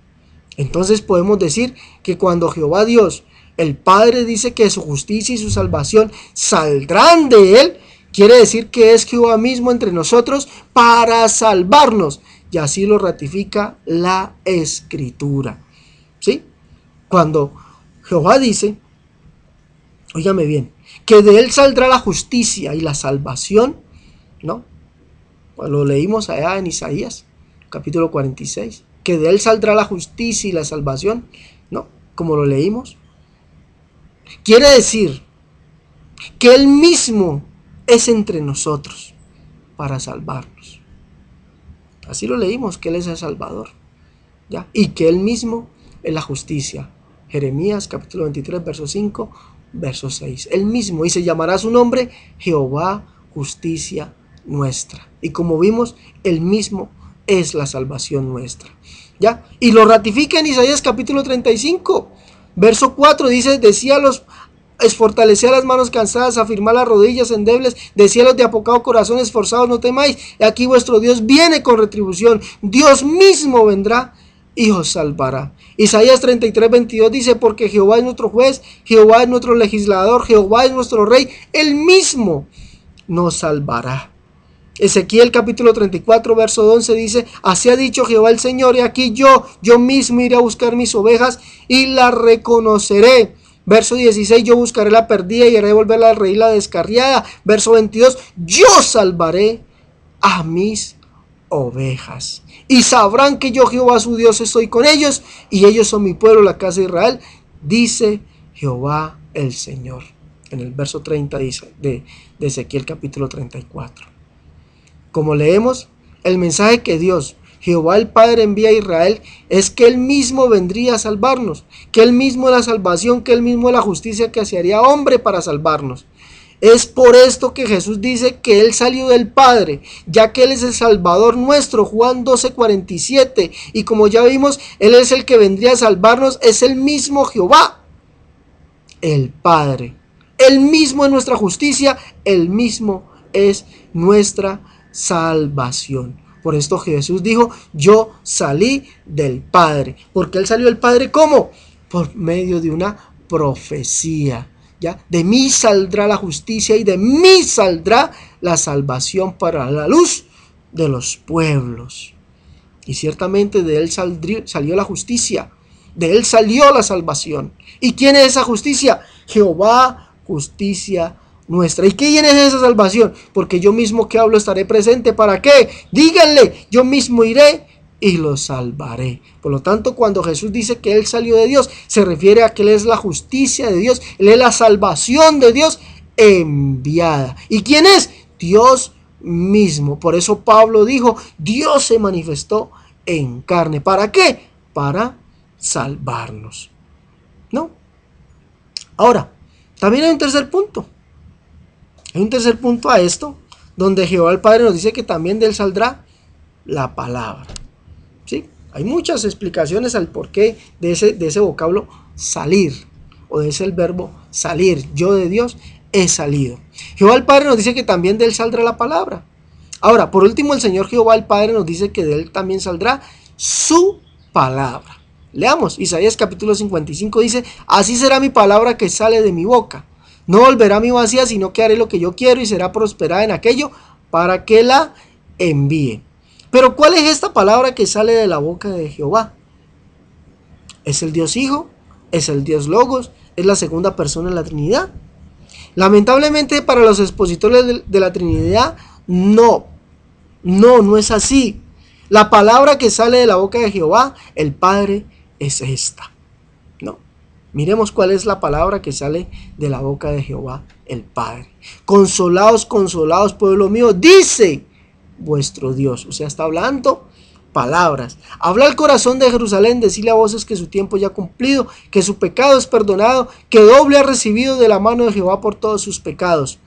Entonces podemos decir que cuando Jehová Dios, el Padre, dice que su justicia y su salvación saldrán de él, quiere decir que es Jehová mismo entre nosotros para salvarnos. Y así lo ratifica la Escritura. ¿Sí? Cuando Jehová dice, óigame bien, que de él saldrá la justicia y la salvación, ¿no? Lo leímos allá en Isaías, capítulo 46, que de él saldrá la justicia y la salvación, ¿no? Como lo leímos. Quiere decir que él mismo es entre nosotros para salvarnos. Así lo leímos, que él es el Salvador, ¿ya? Y que él mismo es la justicia. Jeremías capítulo 23, verso 5, verso 6. Él mismo, y se llamará su nombre Jehová, justicia nuestra. Y como vimos, él mismo es la salvación nuestra. ¿Ya? Y lo ratifica en Isaías capítulo 35, verso 4, dice, decíalos, es fortalecer las manos cansadas, afirmar las rodillas endebles, decíalos de apocado corazón, esforzados, no temáis, aquí vuestro Dios viene con retribución, Dios mismo vendrá y os salvará. Isaías 33, 22 dice, porque Jehová es nuestro juez, Jehová es nuestro legislador, Jehová es nuestro rey, él mismo nos salvará. Ezequiel capítulo 34 verso 11 dice, así ha dicho Jehová el Señor, y aquí yo mismo iré a buscar mis ovejas y las reconoceré. Verso 16, yo buscaré la perdida y haré volver al rey la descarriada. Verso 22, yo salvaré a mis ovejas. Y sabrán que yo Jehová su Dios estoy con ellos, y ellos son mi pueblo, la casa de Israel, dice Jehová el Señor. En el verso 30 dice de Ezequiel capítulo 34. Como leemos, el mensaje que Dios, Jehová el Padre, envía a Israel es que Él mismo vendría a salvarnos, que Él mismo es la salvación, que Él mismo es la justicia que se haría hombre para salvarnos. Es por esto que Jesús dice que Él salió del Padre, ya que Él es el Salvador nuestro, Juan 12:47, y como ya vimos, Él es el que vendría a salvarnos, es el mismo Jehová, el Padre. Él mismo es nuestra justicia, Él mismo es nuestra salvación. Por esto Jesús dijo, yo salí del Padre. ¿Porque Él salió del Padre? ¿Cómo? Por medio de una profecía. ¿Ya? De mí saldrá la justicia y de mí saldrá la salvación para la luz de los pueblos. Y ciertamente de Él salió la justicia. De Él salió la salvación. ¿Y quién es esa justicia? Jehová, justicia nuestra. ¿Y quién es esa salvación? Porque yo mismo que hablo estaré presente. ¿Para qué? Díganle, yo mismo iré y lo salvaré. Por lo tanto, cuando Jesús dice que Él salió de Dios, se refiere a que Él es la justicia de Dios, Él es la salvación de Dios enviada. ¿Y quién es? Dios mismo. Por eso Pablo dijo, Dios se manifestó en carne. ¿Para qué? Para salvarnos. ¿No? Ahora, también hay un tercer punto. Hay un tercer punto a esto, donde Jehová el Padre nos dice que también de Él saldrá la palabra. ¿Sí? Hay muchas explicaciones al porqué de ese vocablo salir, o de ese el verbo salir. Yo de Dios he salido. Jehová el Padre nos dice que también de Él saldrá la palabra. Ahora, por último, el Señor Jehová el Padre nos dice que de Él también saldrá su palabra. Leamos, Isaías capítulo 55 dice, así será mi palabra que sale de mi boca. No volverá a mi vacía, sino que haré lo que yo quiero y será prosperada en aquello para que la envíe. Pero ¿cuál es esta palabra que sale de la boca de Jehová? ¿Es el Dios Hijo? ¿Es el Dios Logos? ¿Es la segunda persona de la Trinidad? Lamentablemente para los expositores de la Trinidad, no es así. La palabra que sale de la boca de Jehová, el Padre, es esta. No. Miremos cuál es la palabra que sale de la boca de Jehová, el Padre. Consolaos, consolaos, pueblo mío, dice vuestro Dios. O sea, está hablando palabras. Habla al corazón de Jerusalén, decirle a voces que su tiempo ya ha cumplido, que su pecado es perdonado, que doble ha recibido de la mano de Jehová por todos sus pecados.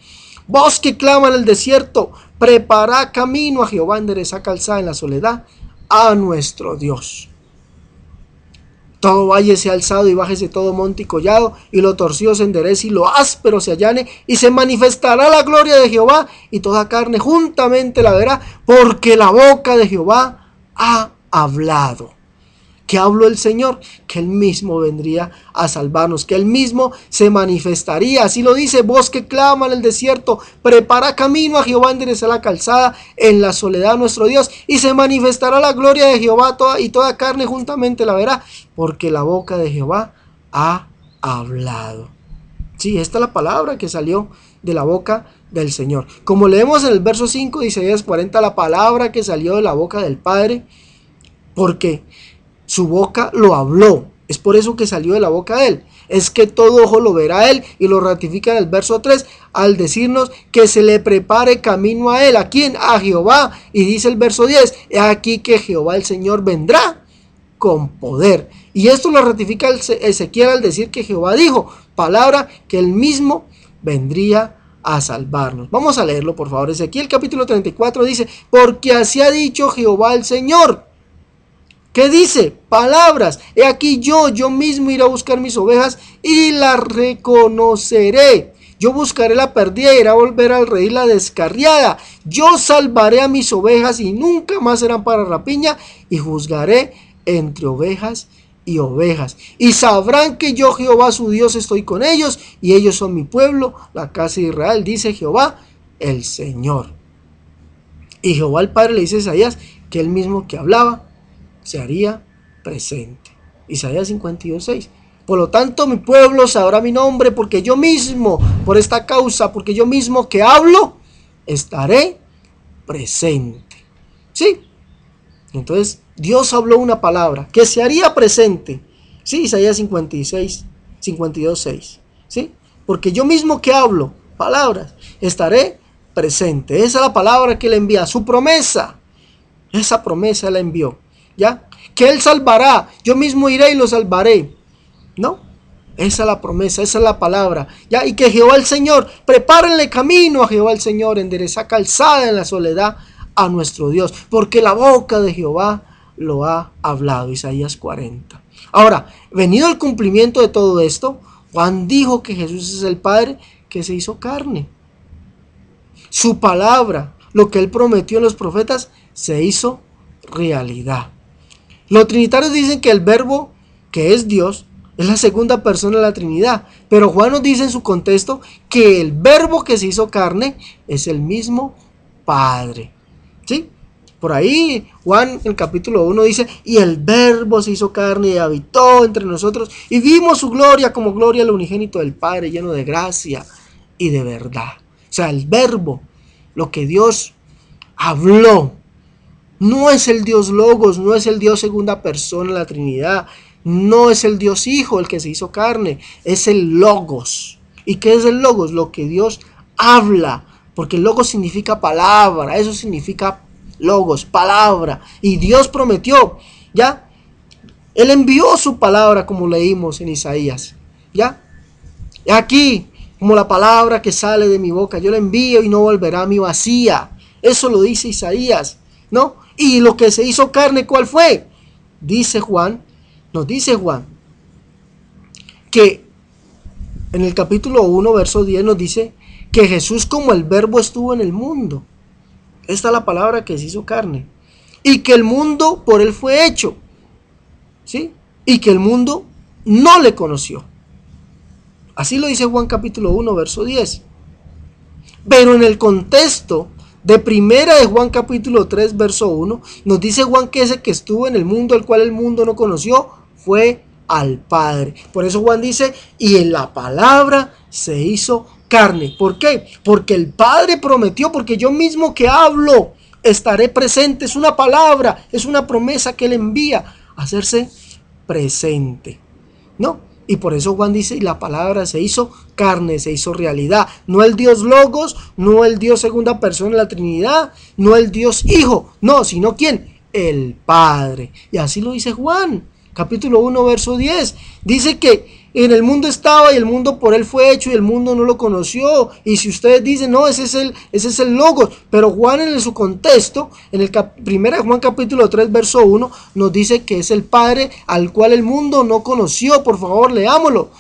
Voz que clama en el desierto, prepara camino a Jehová, endereza calzada en la soledad a nuestro Dios. Todo valle sea alzado y bájese todo monte y collado, y lo torcido se enderece y lo áspero se allane, y se manifestará la gloria de Jehová, y toda carne juntamente la verá, porque la boca de Jehová ha hablado. ¿Qué habló el Señor? Que Él mismo vendría a salvarnos, que Él mismo se manifestaría. Así lo dice, voz que clama en el desierto, prepara camino a Jehová, endereza la calzada en la soledad nuestro Dios, y se manifestará la gloria de Jehová, y toda carne juntamente la verá, porque la boca de Jehová ha hablado. Sí, esta es la palabra que salió de la boca del Señor. Como leemos en el verso 5 de Isaías 40, la palabra que salió de la boca del Padre, porque su boca lo habló. Es por eso que salió de la boca de Él. Es que todo ojo lo verá a Él, y lo ratifica en el verso 3 al decirnos que se le prepare camino a Él. ¿A quién? A Jehová. Y dice el verso 10, he aquí que Jehová el Señor vendrá con poder. Y esto lo ratifica Ezequiel al decir que Jehová dijo, palabra que Él mismo vendría a salvarnos. Vamos a leerlo, por favor. Ezequiel capítulo 34 dice: porque así ha dicho Jehová el Señor. ¿Qué dice? Palabras. He aquí yo mismo iré a buscar mis ovejas y las reconoceré. Yo buscaré la perdida y iré a volver al redil la descarriada. Yo salvaré a mis ovejas y nunca más serán para rapiña, y juzgaré entre ovejas y ovejas. Y sabrán que yo, Jehová su Dios, estoy con ellos, y ellos son mi pueblo, la casa de Israel, dice Jehová el Señor. Y Jehová el Padre le dice a Isaías que él mismo que hablaba se haría presente. Isaías 52:6. Por lo tanto, mi pueblo sabrá mi nombre, porque yo mismo, por esta causa, porque yo mismo que hablo, estaré presente. ¿Sí? Entonces, Dios habló una palabra que se haría presente. Sí, Isaías 52:6. ¿Sí? Porque yo mismo que hablo palabras, estaré presente. Esa es la palabra que él envía, su promesa. Esa promesa la envió. ¿Ya? Que él salvará, yo mismo iré y lo salvaré. ¿No? Esa es la promesa, esa es la palabra. ¿Ya? Y que Jehová el Señor, prepárenle camino a Jehová el Señor, endereza calzada en la soledad a nuestro Dios, porque la boca de Jehová lo ha hablado. Isaías 40. Ahora, venido el cumplimiento de todo esto, Juan dijo que Jesús es el Padre que se hizo carne. Su palabra, lo que él prometió en los profetas, se hizo realidad. Los trinitarios dicen que el verbo, que es Dios, es la segunda persona de la Trinidad, pero Juan nos dice en su contexto que el verbo que se hizo carne es el mismo Padre. ¿Sí? Por ahí Juan en el capítulo 1 dice: y el verbo se hizo carne y habitó entre nosotros, y vimos su gloria como gloria del unigénito del Padre, lleno de gracia y de verdad. O sea, el verbo, lo que Dios habló, no es el Dios Logos, no es el Dios segunda persona de la Trinidad, no es el Dios Hijo el que se hizo carne, es el Logos. ¿Y qué es el Logos? Lo que Dios habla, porque el Logos significa palabra, eso significa Logos, palabra. Y Dios prometió, ¿ya? Él envió su palabra, como leímos en Isaías, ¿ya? Aquí, como la palabra que sale de mi boca, yo la envío y no volverá a mí vacía. Eso lo dice Isaías, ¿no? Y lo que se hizo carne, ¿cuál fue? Dice Juan, nos dice Juan, que en el capítulo 1, verso 10 nos dice que Jesús como el verbo estuvo en el mundo. Esta es la palabra que se hizo carne. Y que el mundo por él fue hecho. ¿Sí? Y que el mundo no le conoció. Así lo dice Juan capítulo 1, verso 10. Pero en el contexto de primera de Juan capítulo 3, verso 1, nos dice Juan que ese que estuvo en el mundo, al cual el mundo no conoció, fue al Padre. Por eso Juan dice: y en la palabra se hizo carne. ¿Por qué? Porque el Padre prometió, porque yo mismo que hablo estaré presente. Es una palabra, es una promesa que él envía a hacerse presente, ¿no? Y por eso Juan dice: y la palabra se hizo carne, se hizo realidad. No el Dios Logos, no el Dios segunda persona de la Trinidad, no el Dios Hijo, no, sino ¿quién? El Padre. Y así lo dice Juan, capítulo 1, verso 10. Dice que en el mundo estaba y el mundo por él fue hecho y el mundo no lo conoció. Y si ustedes dicen: no, ese es el Logos. Pero Juan en su contexto, en el primera de Juan capítulo 3, verso 1, nos dice que es el Padre al cual el mundo no conoció. Por favor, leámoslo.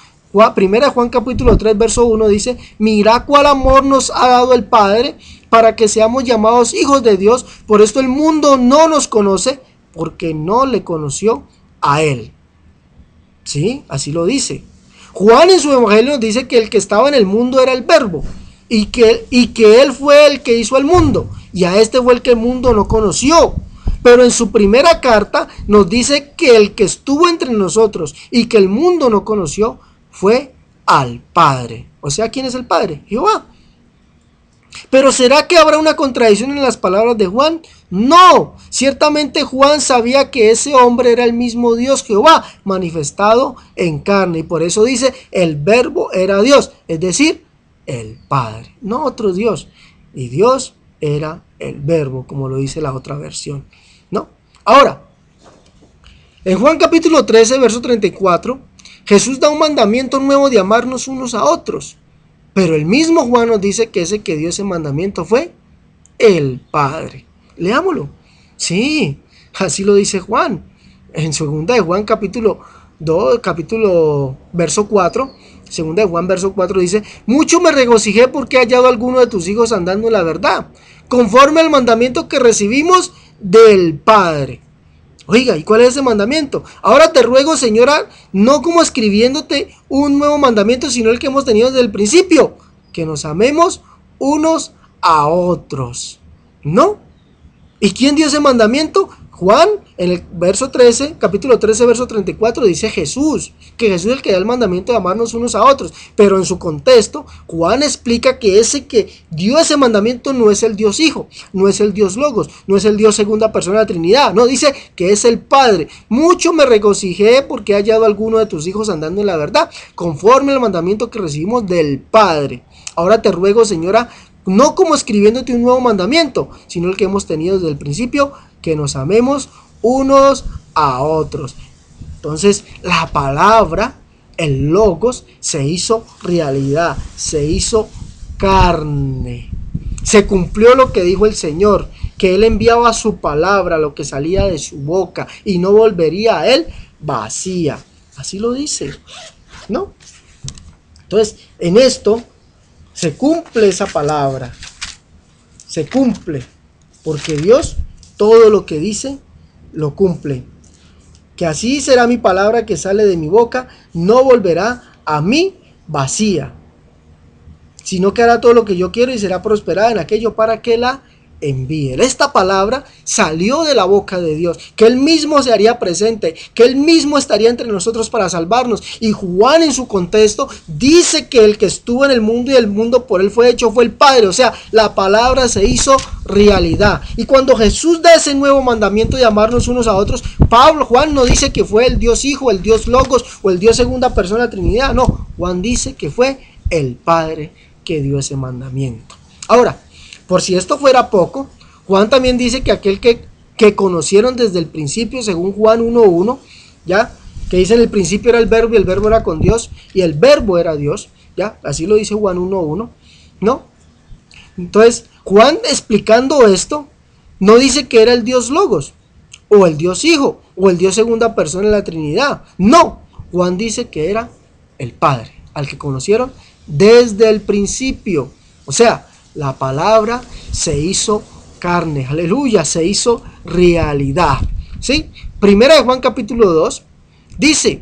Primera de Juan capítulo 3, verso 1 dice: mira cuál amor nos ha dado el Padre para que seamos llamados hijos de Dios. Por esto el mundo no nos conoce, porque no le conoció a él. Sí, así lo dice. Juan en su evangelio nos dice que el que estaba en el mundo era el verbo, y que él fue el que hizo el mundo, y a este fue el que el mundo no conoció. Pero en su primera carta nos dice que el que estuvo entre nosotros y que el mundo no conoció fue al Padre. O sea, ¿quién es el Padre? Jehová. Pero ¿será que habrá una contradicción en las palabras de Juan? No, ciertamente Juan sabía que ese hombre era el mismo Dios Jehová manifestado en carne, y por eso dice: el verbo era Dios, es decir, el Padre, no otro Dios. Y Dios era el verbo, como lo dice la otra versión, ¿no? Ahora, en Juan capítulo 13, verso 34, Jesús da un mandamiento nuevo de amarnos unos a otros. Pero el mismo Juan nos dice que ese que dio ese mandamiento fue el Padre. Leámoslo. Sí, así lo dice Juan. En segunda de Juan capítulo 2, verso 4, segunda de Juan verso 4 dice: mucho me regocijé porque he hallado a alguno de tus hijos andando en la verdad, conforme al mandamiento que recibimos del Padre. Oiga, ¿y cuál es ese mandamiento? Ahora te ruego, señora, no como escribiéndote un nuevo mandamiento, sino el que hemos tenido desde el principio, que nos amemos unos a otros. ¿No? ¿Y quién dio ese mandamiento? Juan, en el verso 13, capítulo 13, verso 34, dice Jesús, que Jesús es el que da el mandamiento de amarnos unos a otros. Pero en su contexto, Juan explica que ese que dio ese mandamiento no es el Dios Hijo, no es el Dios Logos, no es el Dios segunda persona de la Trinidad. No, dice que es el Padre. Mucho me regocijé porque he hallado a alguno de tus hijos andando en la verdad, conforme al mandamiento que recibimos del Padre. Ahora te ruego, señora, no como escribiéndote un nuevo mandamiento, sino el que hemos tenido desde el principio, que nos amemos unos a otros. Entonces, la palabra, el Logos, se hizo realidad, se hizo carne. Se cumplió lo que dijo el Señor, que Él enviaba su palabra, lo que salía de su boca, y no volvería a Él vacía. Así lo dice, ¿no? Entonces, en esto se cumple esa palabra, se cumple, porque Dios todo lo que dice lo cumple. Que así será mi palabra que sale de mi boca, no volverá a mí vacía, sino que hará todo lo que yo quiero y será prosperada en aquello para que la envíe. Esta palabra salió de la boca de Dios, que Él mismo se haría presente, que Él mismo estaría entre nosotros para salvarnos. Y Juan, en su contexto, dice que el que estuvo en el mundo y el mundo por Él fue hecho fue el Padre. O sea, la palabra se hizo realidad. Y cuando Jesús da ese nuevo mandamiento de amarnos unos a otros, Juan no dice que fue el Dios Hijo, el Dios Logos o el Dios segunda persona de la Trinidad. No, Juan dice que fue el Padre que dio ese mandamiento. Ahora, por si esto fuera poco, Juan también dice que aquel que conocieron desde el principio, según Juan 1:1, ¿ya? Que dice: en el principio era el verbo y el verbo era con Dios y el verbo era Dios, ¿ya? Así lo dice Juan 1:1, ¿no? Entonces, Juan, explicando esto, no dice que era el Dios Logos, o el Dios Hijo, o el Dios segunda persona de la Trinidad. No, Juan dice que era el Padre, al que conocieron desde el principio. O sea, la palabra se hizo carne, aleluya, se hizo realidad. ¿Sí? Primera de Juan capítulo 2 dice,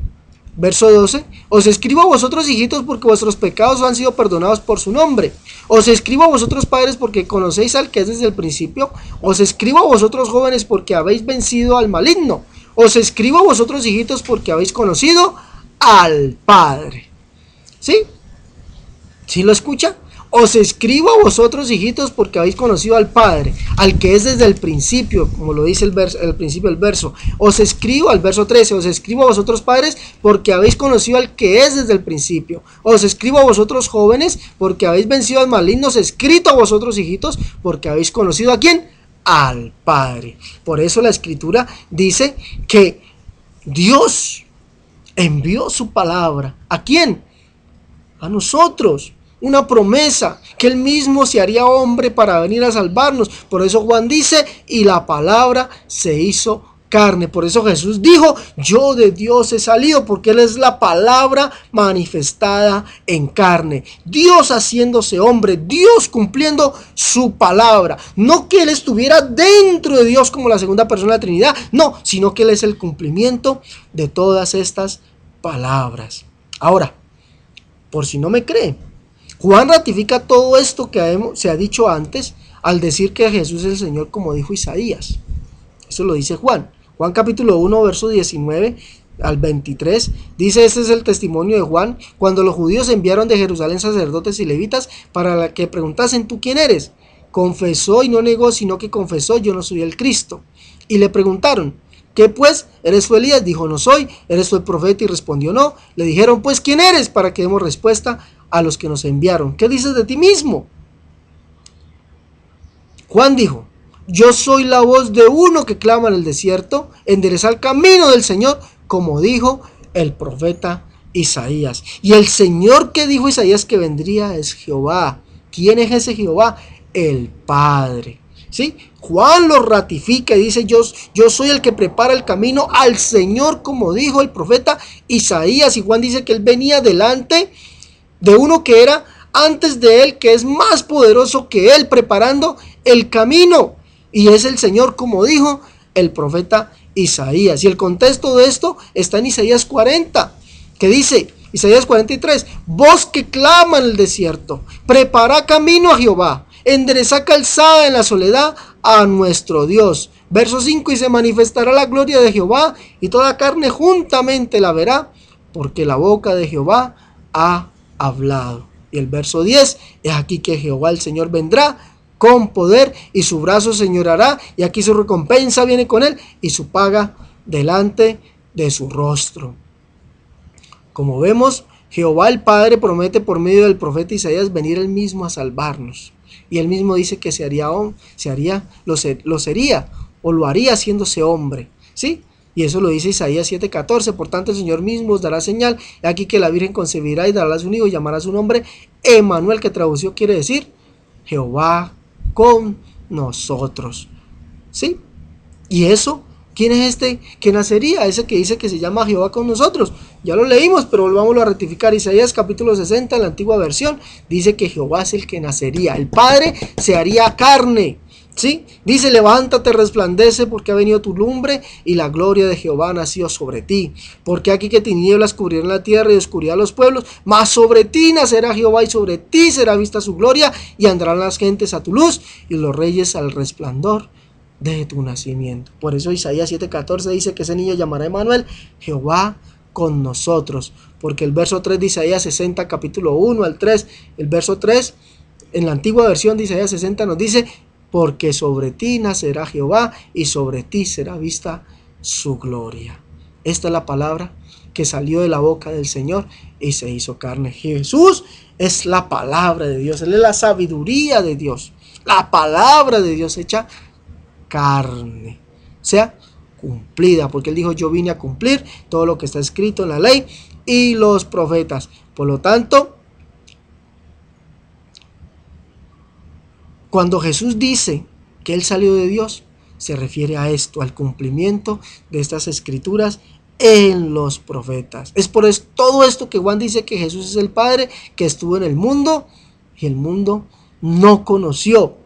verso 12: os escribo a vosotros, hijitos, porque vuestros pecados han sido perdonados por su nombre. Os escribo a vosotros, padres, porque conocéis al que es desde el principio. Os escribo a vosotros, jóvenes, porque habéis vencido al maligno. Os escribo a vosotros, hijitos, porque habéis conocido al Padre. ¿Sí? ¿Sí lo escucha? Os escribo a vosotros, hijitos, porque habéis conocido al Padre, al que es desde el principio, como lo dice el principio del verso. Os escribo, al verso 13, os escribo a vosotros, padres, porque habéis conocido al que es desde el principio. Os escribo a vosotros, jóvenes, porque habéis vencido al maligno. Os escrito a vosotros, hijitos, porque habéis conocido ¿a quién? Al Padre. Por eso la Escritura dice que Dios envió su palabra. ¿A quién? A nosotros. Una promesa, que Él mismo se haría hombre para venir a salvarnos. Por eso Juan dice: y la palabra se hizo carne. Por eso Jesús dijo: yo de Dios he salido, porque Él es la palabra manifestada en carne. Dios haciéndose hombre, Dios cumpliendo su palabra. No que Él estuviera dentro de Dios como la segunda persona de la Trinidad, no, sino que Él es el cumplimiento de todas estas palabras. Ahora, por si no me cree, Juan ratifica todo esto que se ha dicho antes al decir que Jesús es el Señor, como dijo Isaías. Eso lo dice Juan. Juan capítulo 1, verso 19 al 23, dice: este es el testimonio de Juan, cuando los judíos enviaron de Jerusalén sacerdotes y levitas para que preguntasen: ¿tú quién eres? Confesó y no negó, sino que confesó: yo no soy el Cristo. Y le preguntaron: ¿qué pues? ¿Eres tú Elías? Dijo: no soy. ¿Eres tú el profeta? Y respondió: no. Le dijeron: pues ¿quién eres? Para que demos respuesta a los que nos enviaron. ¿Qué dices de ti mismo? Juan dijo: yo soy la voz de uno que clama en el desierto, enderezad el camino del Señor, como dijo el profeta Isaías. Y el Señor que dijo Isaías que vendría es Jehová. ¿Quién es ese Jehová? El Padre. ¿Sí? Juan lo ratifica y dice, yo soy el que prepara el camino al Señor, como dijo el profeta Isaías. Y Juan dice que él venía delante de uno que era antes de él, que es más poderoso que él, preparando el camino. Y es el Señor, como dijo el profeta Isaías. Y el contexto de esto está en Isaías 40, que dice, Isaías 43, voz que clama en el desierto, prepara camino a Jehová, endereza calzada en la soledad a nuestro Dios. Verso 5, y se manifestará la gloria de Jehová, y toda carne juntamente la verá, porque la boca de Jehová ha hablado. Y el verso 10, es aquí que Jehová el Señor vendrá con poder, y su brazo señorará, y aquí su recompensa viene con él, y su paga delante de su rostro. Como vemos, Jehová el Padre promete por medio del profeta Isaías venir él mismo a salvarnos. Y él mismo dice que lo haría haciéndose hombre. ¿Sí? Y eso lo dice Isaías 7:14. Por tanto, el Señor mismo os dará señal. He aquí que la Virgen concebirá y dará a su hijo y llamará su nombre Emmanuel, que traducido quiere decir Jehová con nosotros. ¿Sí? Y eso, ¿quién es este que nacería? Ese que dice que se llama Jehová con nosotros. Ya lo leímos, pero volvámoslo a rectificar. Isaías capítulo 60, en la antigua versión, dice que Jehová es el que nacería. El Padre se haría carne. ¿Sí? Dice, levántate, resplandece, porque ha venido tu lumbre y la gloria de Jehová ha nacido sobre ti. Porque aquí que tinieblas cubrirán la tierra y oscuridad los pueblos, mas sobre ti nacerá Jehová y sobre ti será vista su gloria, y andarán las gentes a tu luz y los reyes al resplandor de tu nacimiento. Por eso Isaías 7:14 dice que ese niño llamará Emmanuel, Jehová con nosotros. Porque el verso 3 de Isaías 60, capítulo 1 al 3, el verso 3, en la antigua versión de Isaías 60 nos dice, porque sobre ti nacerá Jehová y sobre ti será vista su gloria. Esta es la palabra que salió de la boca del Señor y se hizo carne. Jesús es la palabra de Dios, Él es la sabiduría de Dios, la palabra de Dios hecha carne, o sea, cumplida, porque Él dijo, yo vine a cumplir todo lo que está escrito en la ley y los profetas. Por lo tanto, cuando Jesús dice que Él salió de Dios, se refiere a esto, al cumplimiento de estas escrituras en los profetas. Es por todo esto que Juan dice que Jesús es el Padre que estuvo en el mundo y el mundo no conoció.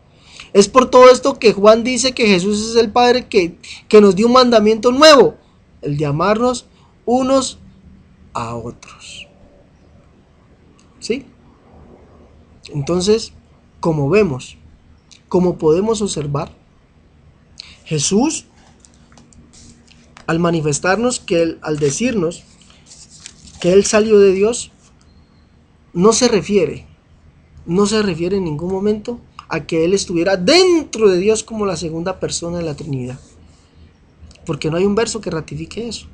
Es por todo esto que Juan dice que Jesús es el Padre que nos dio un mandamiento nuevo, el de amarnos unos a otros. ¿Sí? Entonces, como vemos, como podemos observar, Jesús, al manifestarnos al decirnos que Él salió de Dios, no se refiere en ningún momento a que Él estuviera dentro de Dios como la segunda persona de la Trinidad. Porque no hay un verso que ratifique eso.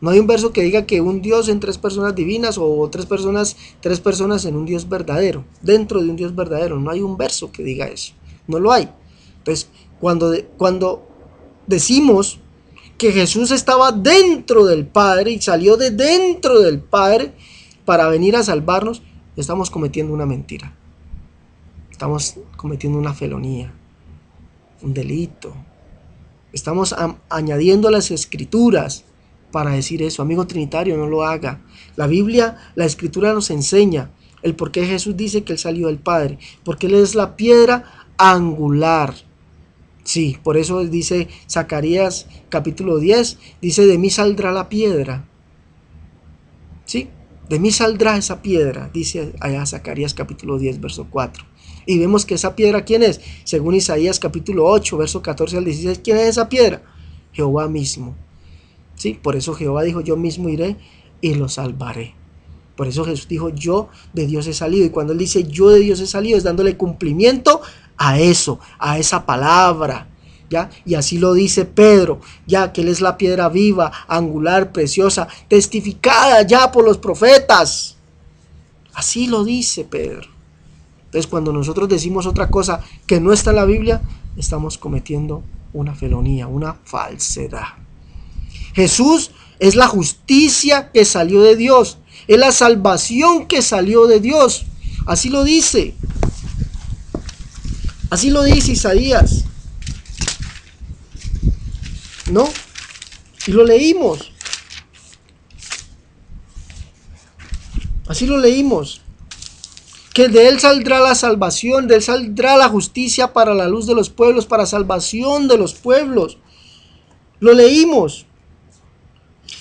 No hay un verso que diga que un Dios en tres personas divinas o tres personas en un Dios verdadero, dentro de un Dios verdadero. No hay un verso que diga eso. No lo hay. Entonces, cuando decimos que Jesús estaba dentro del Padre y salió de dentro del Padre para venir a salvarnos, estamos cometiendo una mentira. Estamos cometiendo una felonía, un delito. Estamos añadiendo las escrituras para decir eso. Amigo trinitario, no lo haga. La Biblia, la escritura nos enseña el por qué Jesús dice que Él salió del Padre. Porque Él es la piedra angular. Sí, por eso dice Zacarías capítulo 10, dice, de mí saldrá la piedra. Sí, de mí saldrá esa piedra, dice allá Zacarías capítulo 10, verso 4. Y vemos que esa piedra, ¿quién es? Según Isaías capítulo 8, verso 14 al 16, ¿quién es esa piedra? Jehová mismo. ¿Sí? Por eso Jehová dijo, yo mismo iré y lo salvaré. Por eso Jesús dijo, yo de Dios he salido. Y cuando Él dice, yo de Dios he salido, es dándole cumplimiento a eso, a esa palabra. ¿Ya? Y así lo dice Pedro, ya que Él es la piedra viva, angular, preciosa, testificada ya por los profetas. Así lo dice Pedro. Entonces, cuando nosotros decimos otra cosa que no está en la Biblia, estamos cometiendo una felonía, una falsedad. Jesús Es la justicia que salió de Dios. Es la salvación que salió de Dios. Así lo dice. Así lo dice Isaías. ¿No? Y lo leímos. Así lo leímos. Que de él saldrá la salvación, de él saldrá la justicia para la luz de los pueblos, para salvación de los pueblos. Lo leímos.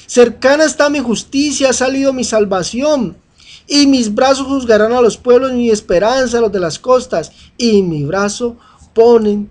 Cercana está mi justicia, ha salido mi salvación. Y mis brazos juzgarán a los pueblos, mi esperanza a los de las costas. Y mi brazo ponen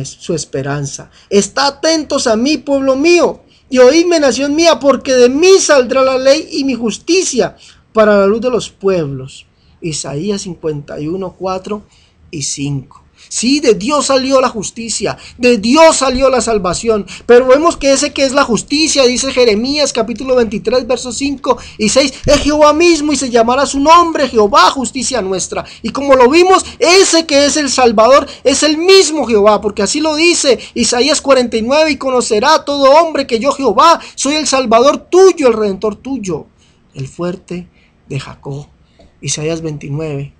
su esperanza. Está atentos a mí, pueblo mío, y oídme, nación mía, porque de mí saldrá la ley y mi justicia para la luz de los pueblos. Isaías 51, 4 y 5. Sí, de Dios salió la justicia, de Dios salió la salvación, pero vemos que ese que es la justicia, dice Jeremías capítulo 23, versos 5 y 6, es Jehová mismo y se llamará su nombre Jehová, justicia nuestra. Y como lo vimos, ese que es el Salvador es el mismo Jehová, porque así lo dice Isaías 49, y conocerá todo hombre que yo Jehová soy el Salvador tuyo, el Redentor tuyo, el fuerte de Jacob. Isaías 49,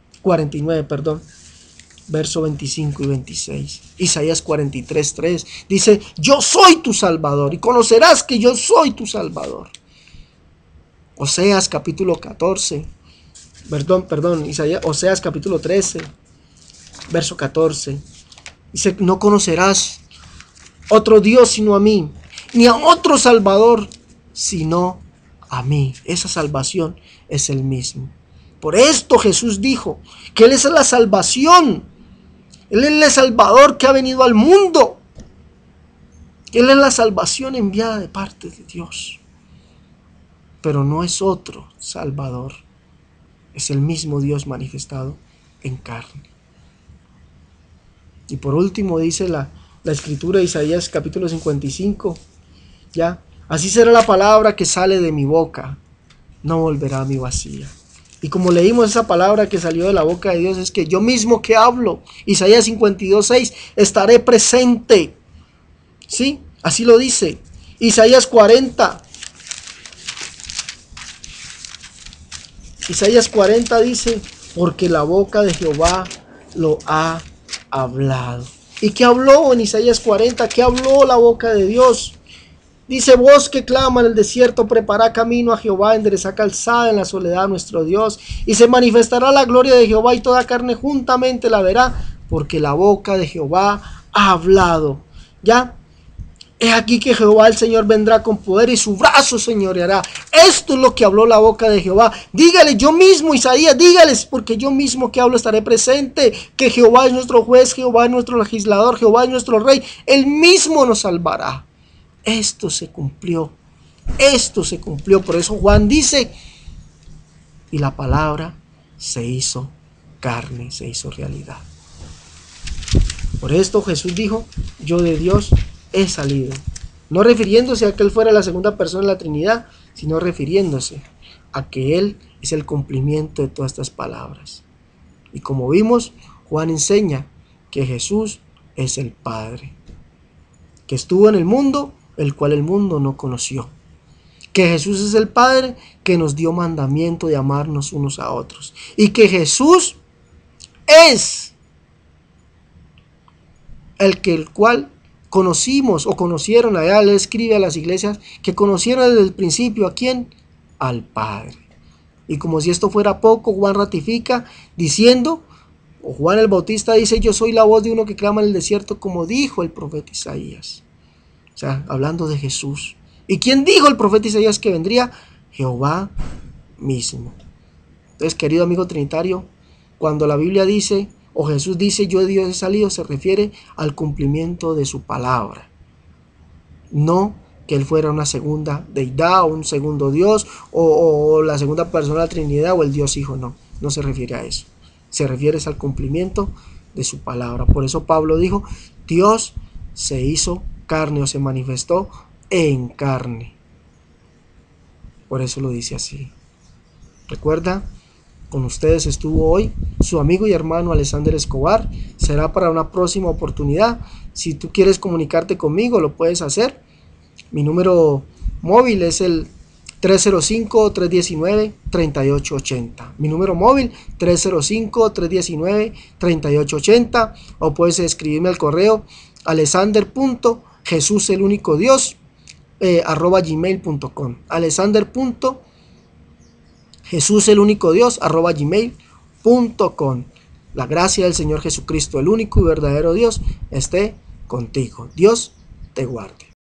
verso 25 y 26. Isaías 43, 3 dice: yo soy tu Salvador y conocerás que yo soy tu Salvador. Oseas capítulo 14, Oseas capítulo 13, verso 14. Dice: no conocerás otro Dios sino a mí, ni a otro Salvador sino a mí. Esa salvación es el mismo. Por esto Jesús dijo que Él es la salvación. Él es el Salvador que ha venido al mundo. Él es la salvación enviada de parte de Dios. Pero no es otro Salvador. Es el mismo Dios manifestado en carne. Y por último dice la escritura de Isaías capítulo 55. ¿Ya? Así será la palabra que sale de mi boca. No volverá a mí vacía. Y como leímos esa palabra que salió de la boca de Dios, es que yo mismo que hablo, Isaías 52, 6, estaré presente. ¿Sí? Así lo dice. Isaías 40. Isaías 40 dice: porque la boca de Jehová lo ha hablado. ¿Y qué habló en Isaías 40? ¿Qué habló la boca de Dios? Dice: voz que clama en el desierto, prepara camino a Jehová, endereza calzada en la soledad nuestro Dios. Y se manifestará la gloria de Jehová y toda carne juntamente la verá, porque la boca de Jehová ha hablado. ¿Ya? Es aquí que Jehová el Señor vendrá con poder y su brazo señoreará. Esto es lo que habló la boca de Jehová. Dígale yo mismo, Isaías, dígales, porque yo mismo que hablo estaré presente, que Jehová es nuestro juez, Jehová es nuestro legislador, Jehová es nuestro rey. Él mismo nos salvará. Esto se cumplió. Esto se cumplió. Por eso Juan dice: y la palabra se hizo carne, se hizo realidad. Por esto Jesús dijo: yo de Dios he salido. No refiriéndose a que Él fuera la segunda persona de la Trinidad, sino refiriéndose a que Él es el cumplimiento de todas estas palabras. Y como vimos, Juan enseña que Jesús es el Padre, que estuvo en el mundo, el cual el mundo no conoció. Que Jesús es el Padre que nos dio mandamiento de amarnos unos a otros. Y que Jesús es el cual conocimos o conocieron. Allá le escribe a las iglesias que conocieron desde el principio ¿a quién? Al Padre. Y como si esto fuera poco, Juan ratifica diciendo, o Juan el Bautista dice: yo soy la voz de uno que clama en el desierto, como dijo el profeta Isaías. O sea, hablando de Jesús. ¿Y quién dijo el profeta Isaías que vendría? Jehová mismo. Entonces, querido amigo trinitario, cuando la Biblia dice, o Jesús dice: yo de Dios he salido, se refiere al cumplimiento de su palabra. No que Él fuera una segunda deidad, o un segundo Dios, o la segunda persona de la Trinidad, o el Dios Hijo. No se refiere a eso. Se refiere al cumplimiento de su palabra. Por eso Pablo dijo: Dios se hizo carne, o se manifestó en carne. Por eso lo dice así. Recuerda, con ustedes estuvo hoy su amigo y hermano Alexander Escobar. Será para una próxima oportunidad. Si tú quieres comunicarte conmigo, lo puedes hacer. Mi número móvil es el 305-319-3880. Mi número móvil 305-319-3880, o puedes escribirme al correo alexander.jesuselunico-dios @gmail.com. alexander.jesuselunico-dios @gmail.com. La gracia del Señor Jesucristo, el único y verdadero Dios, esté contigo. Dios te guarde.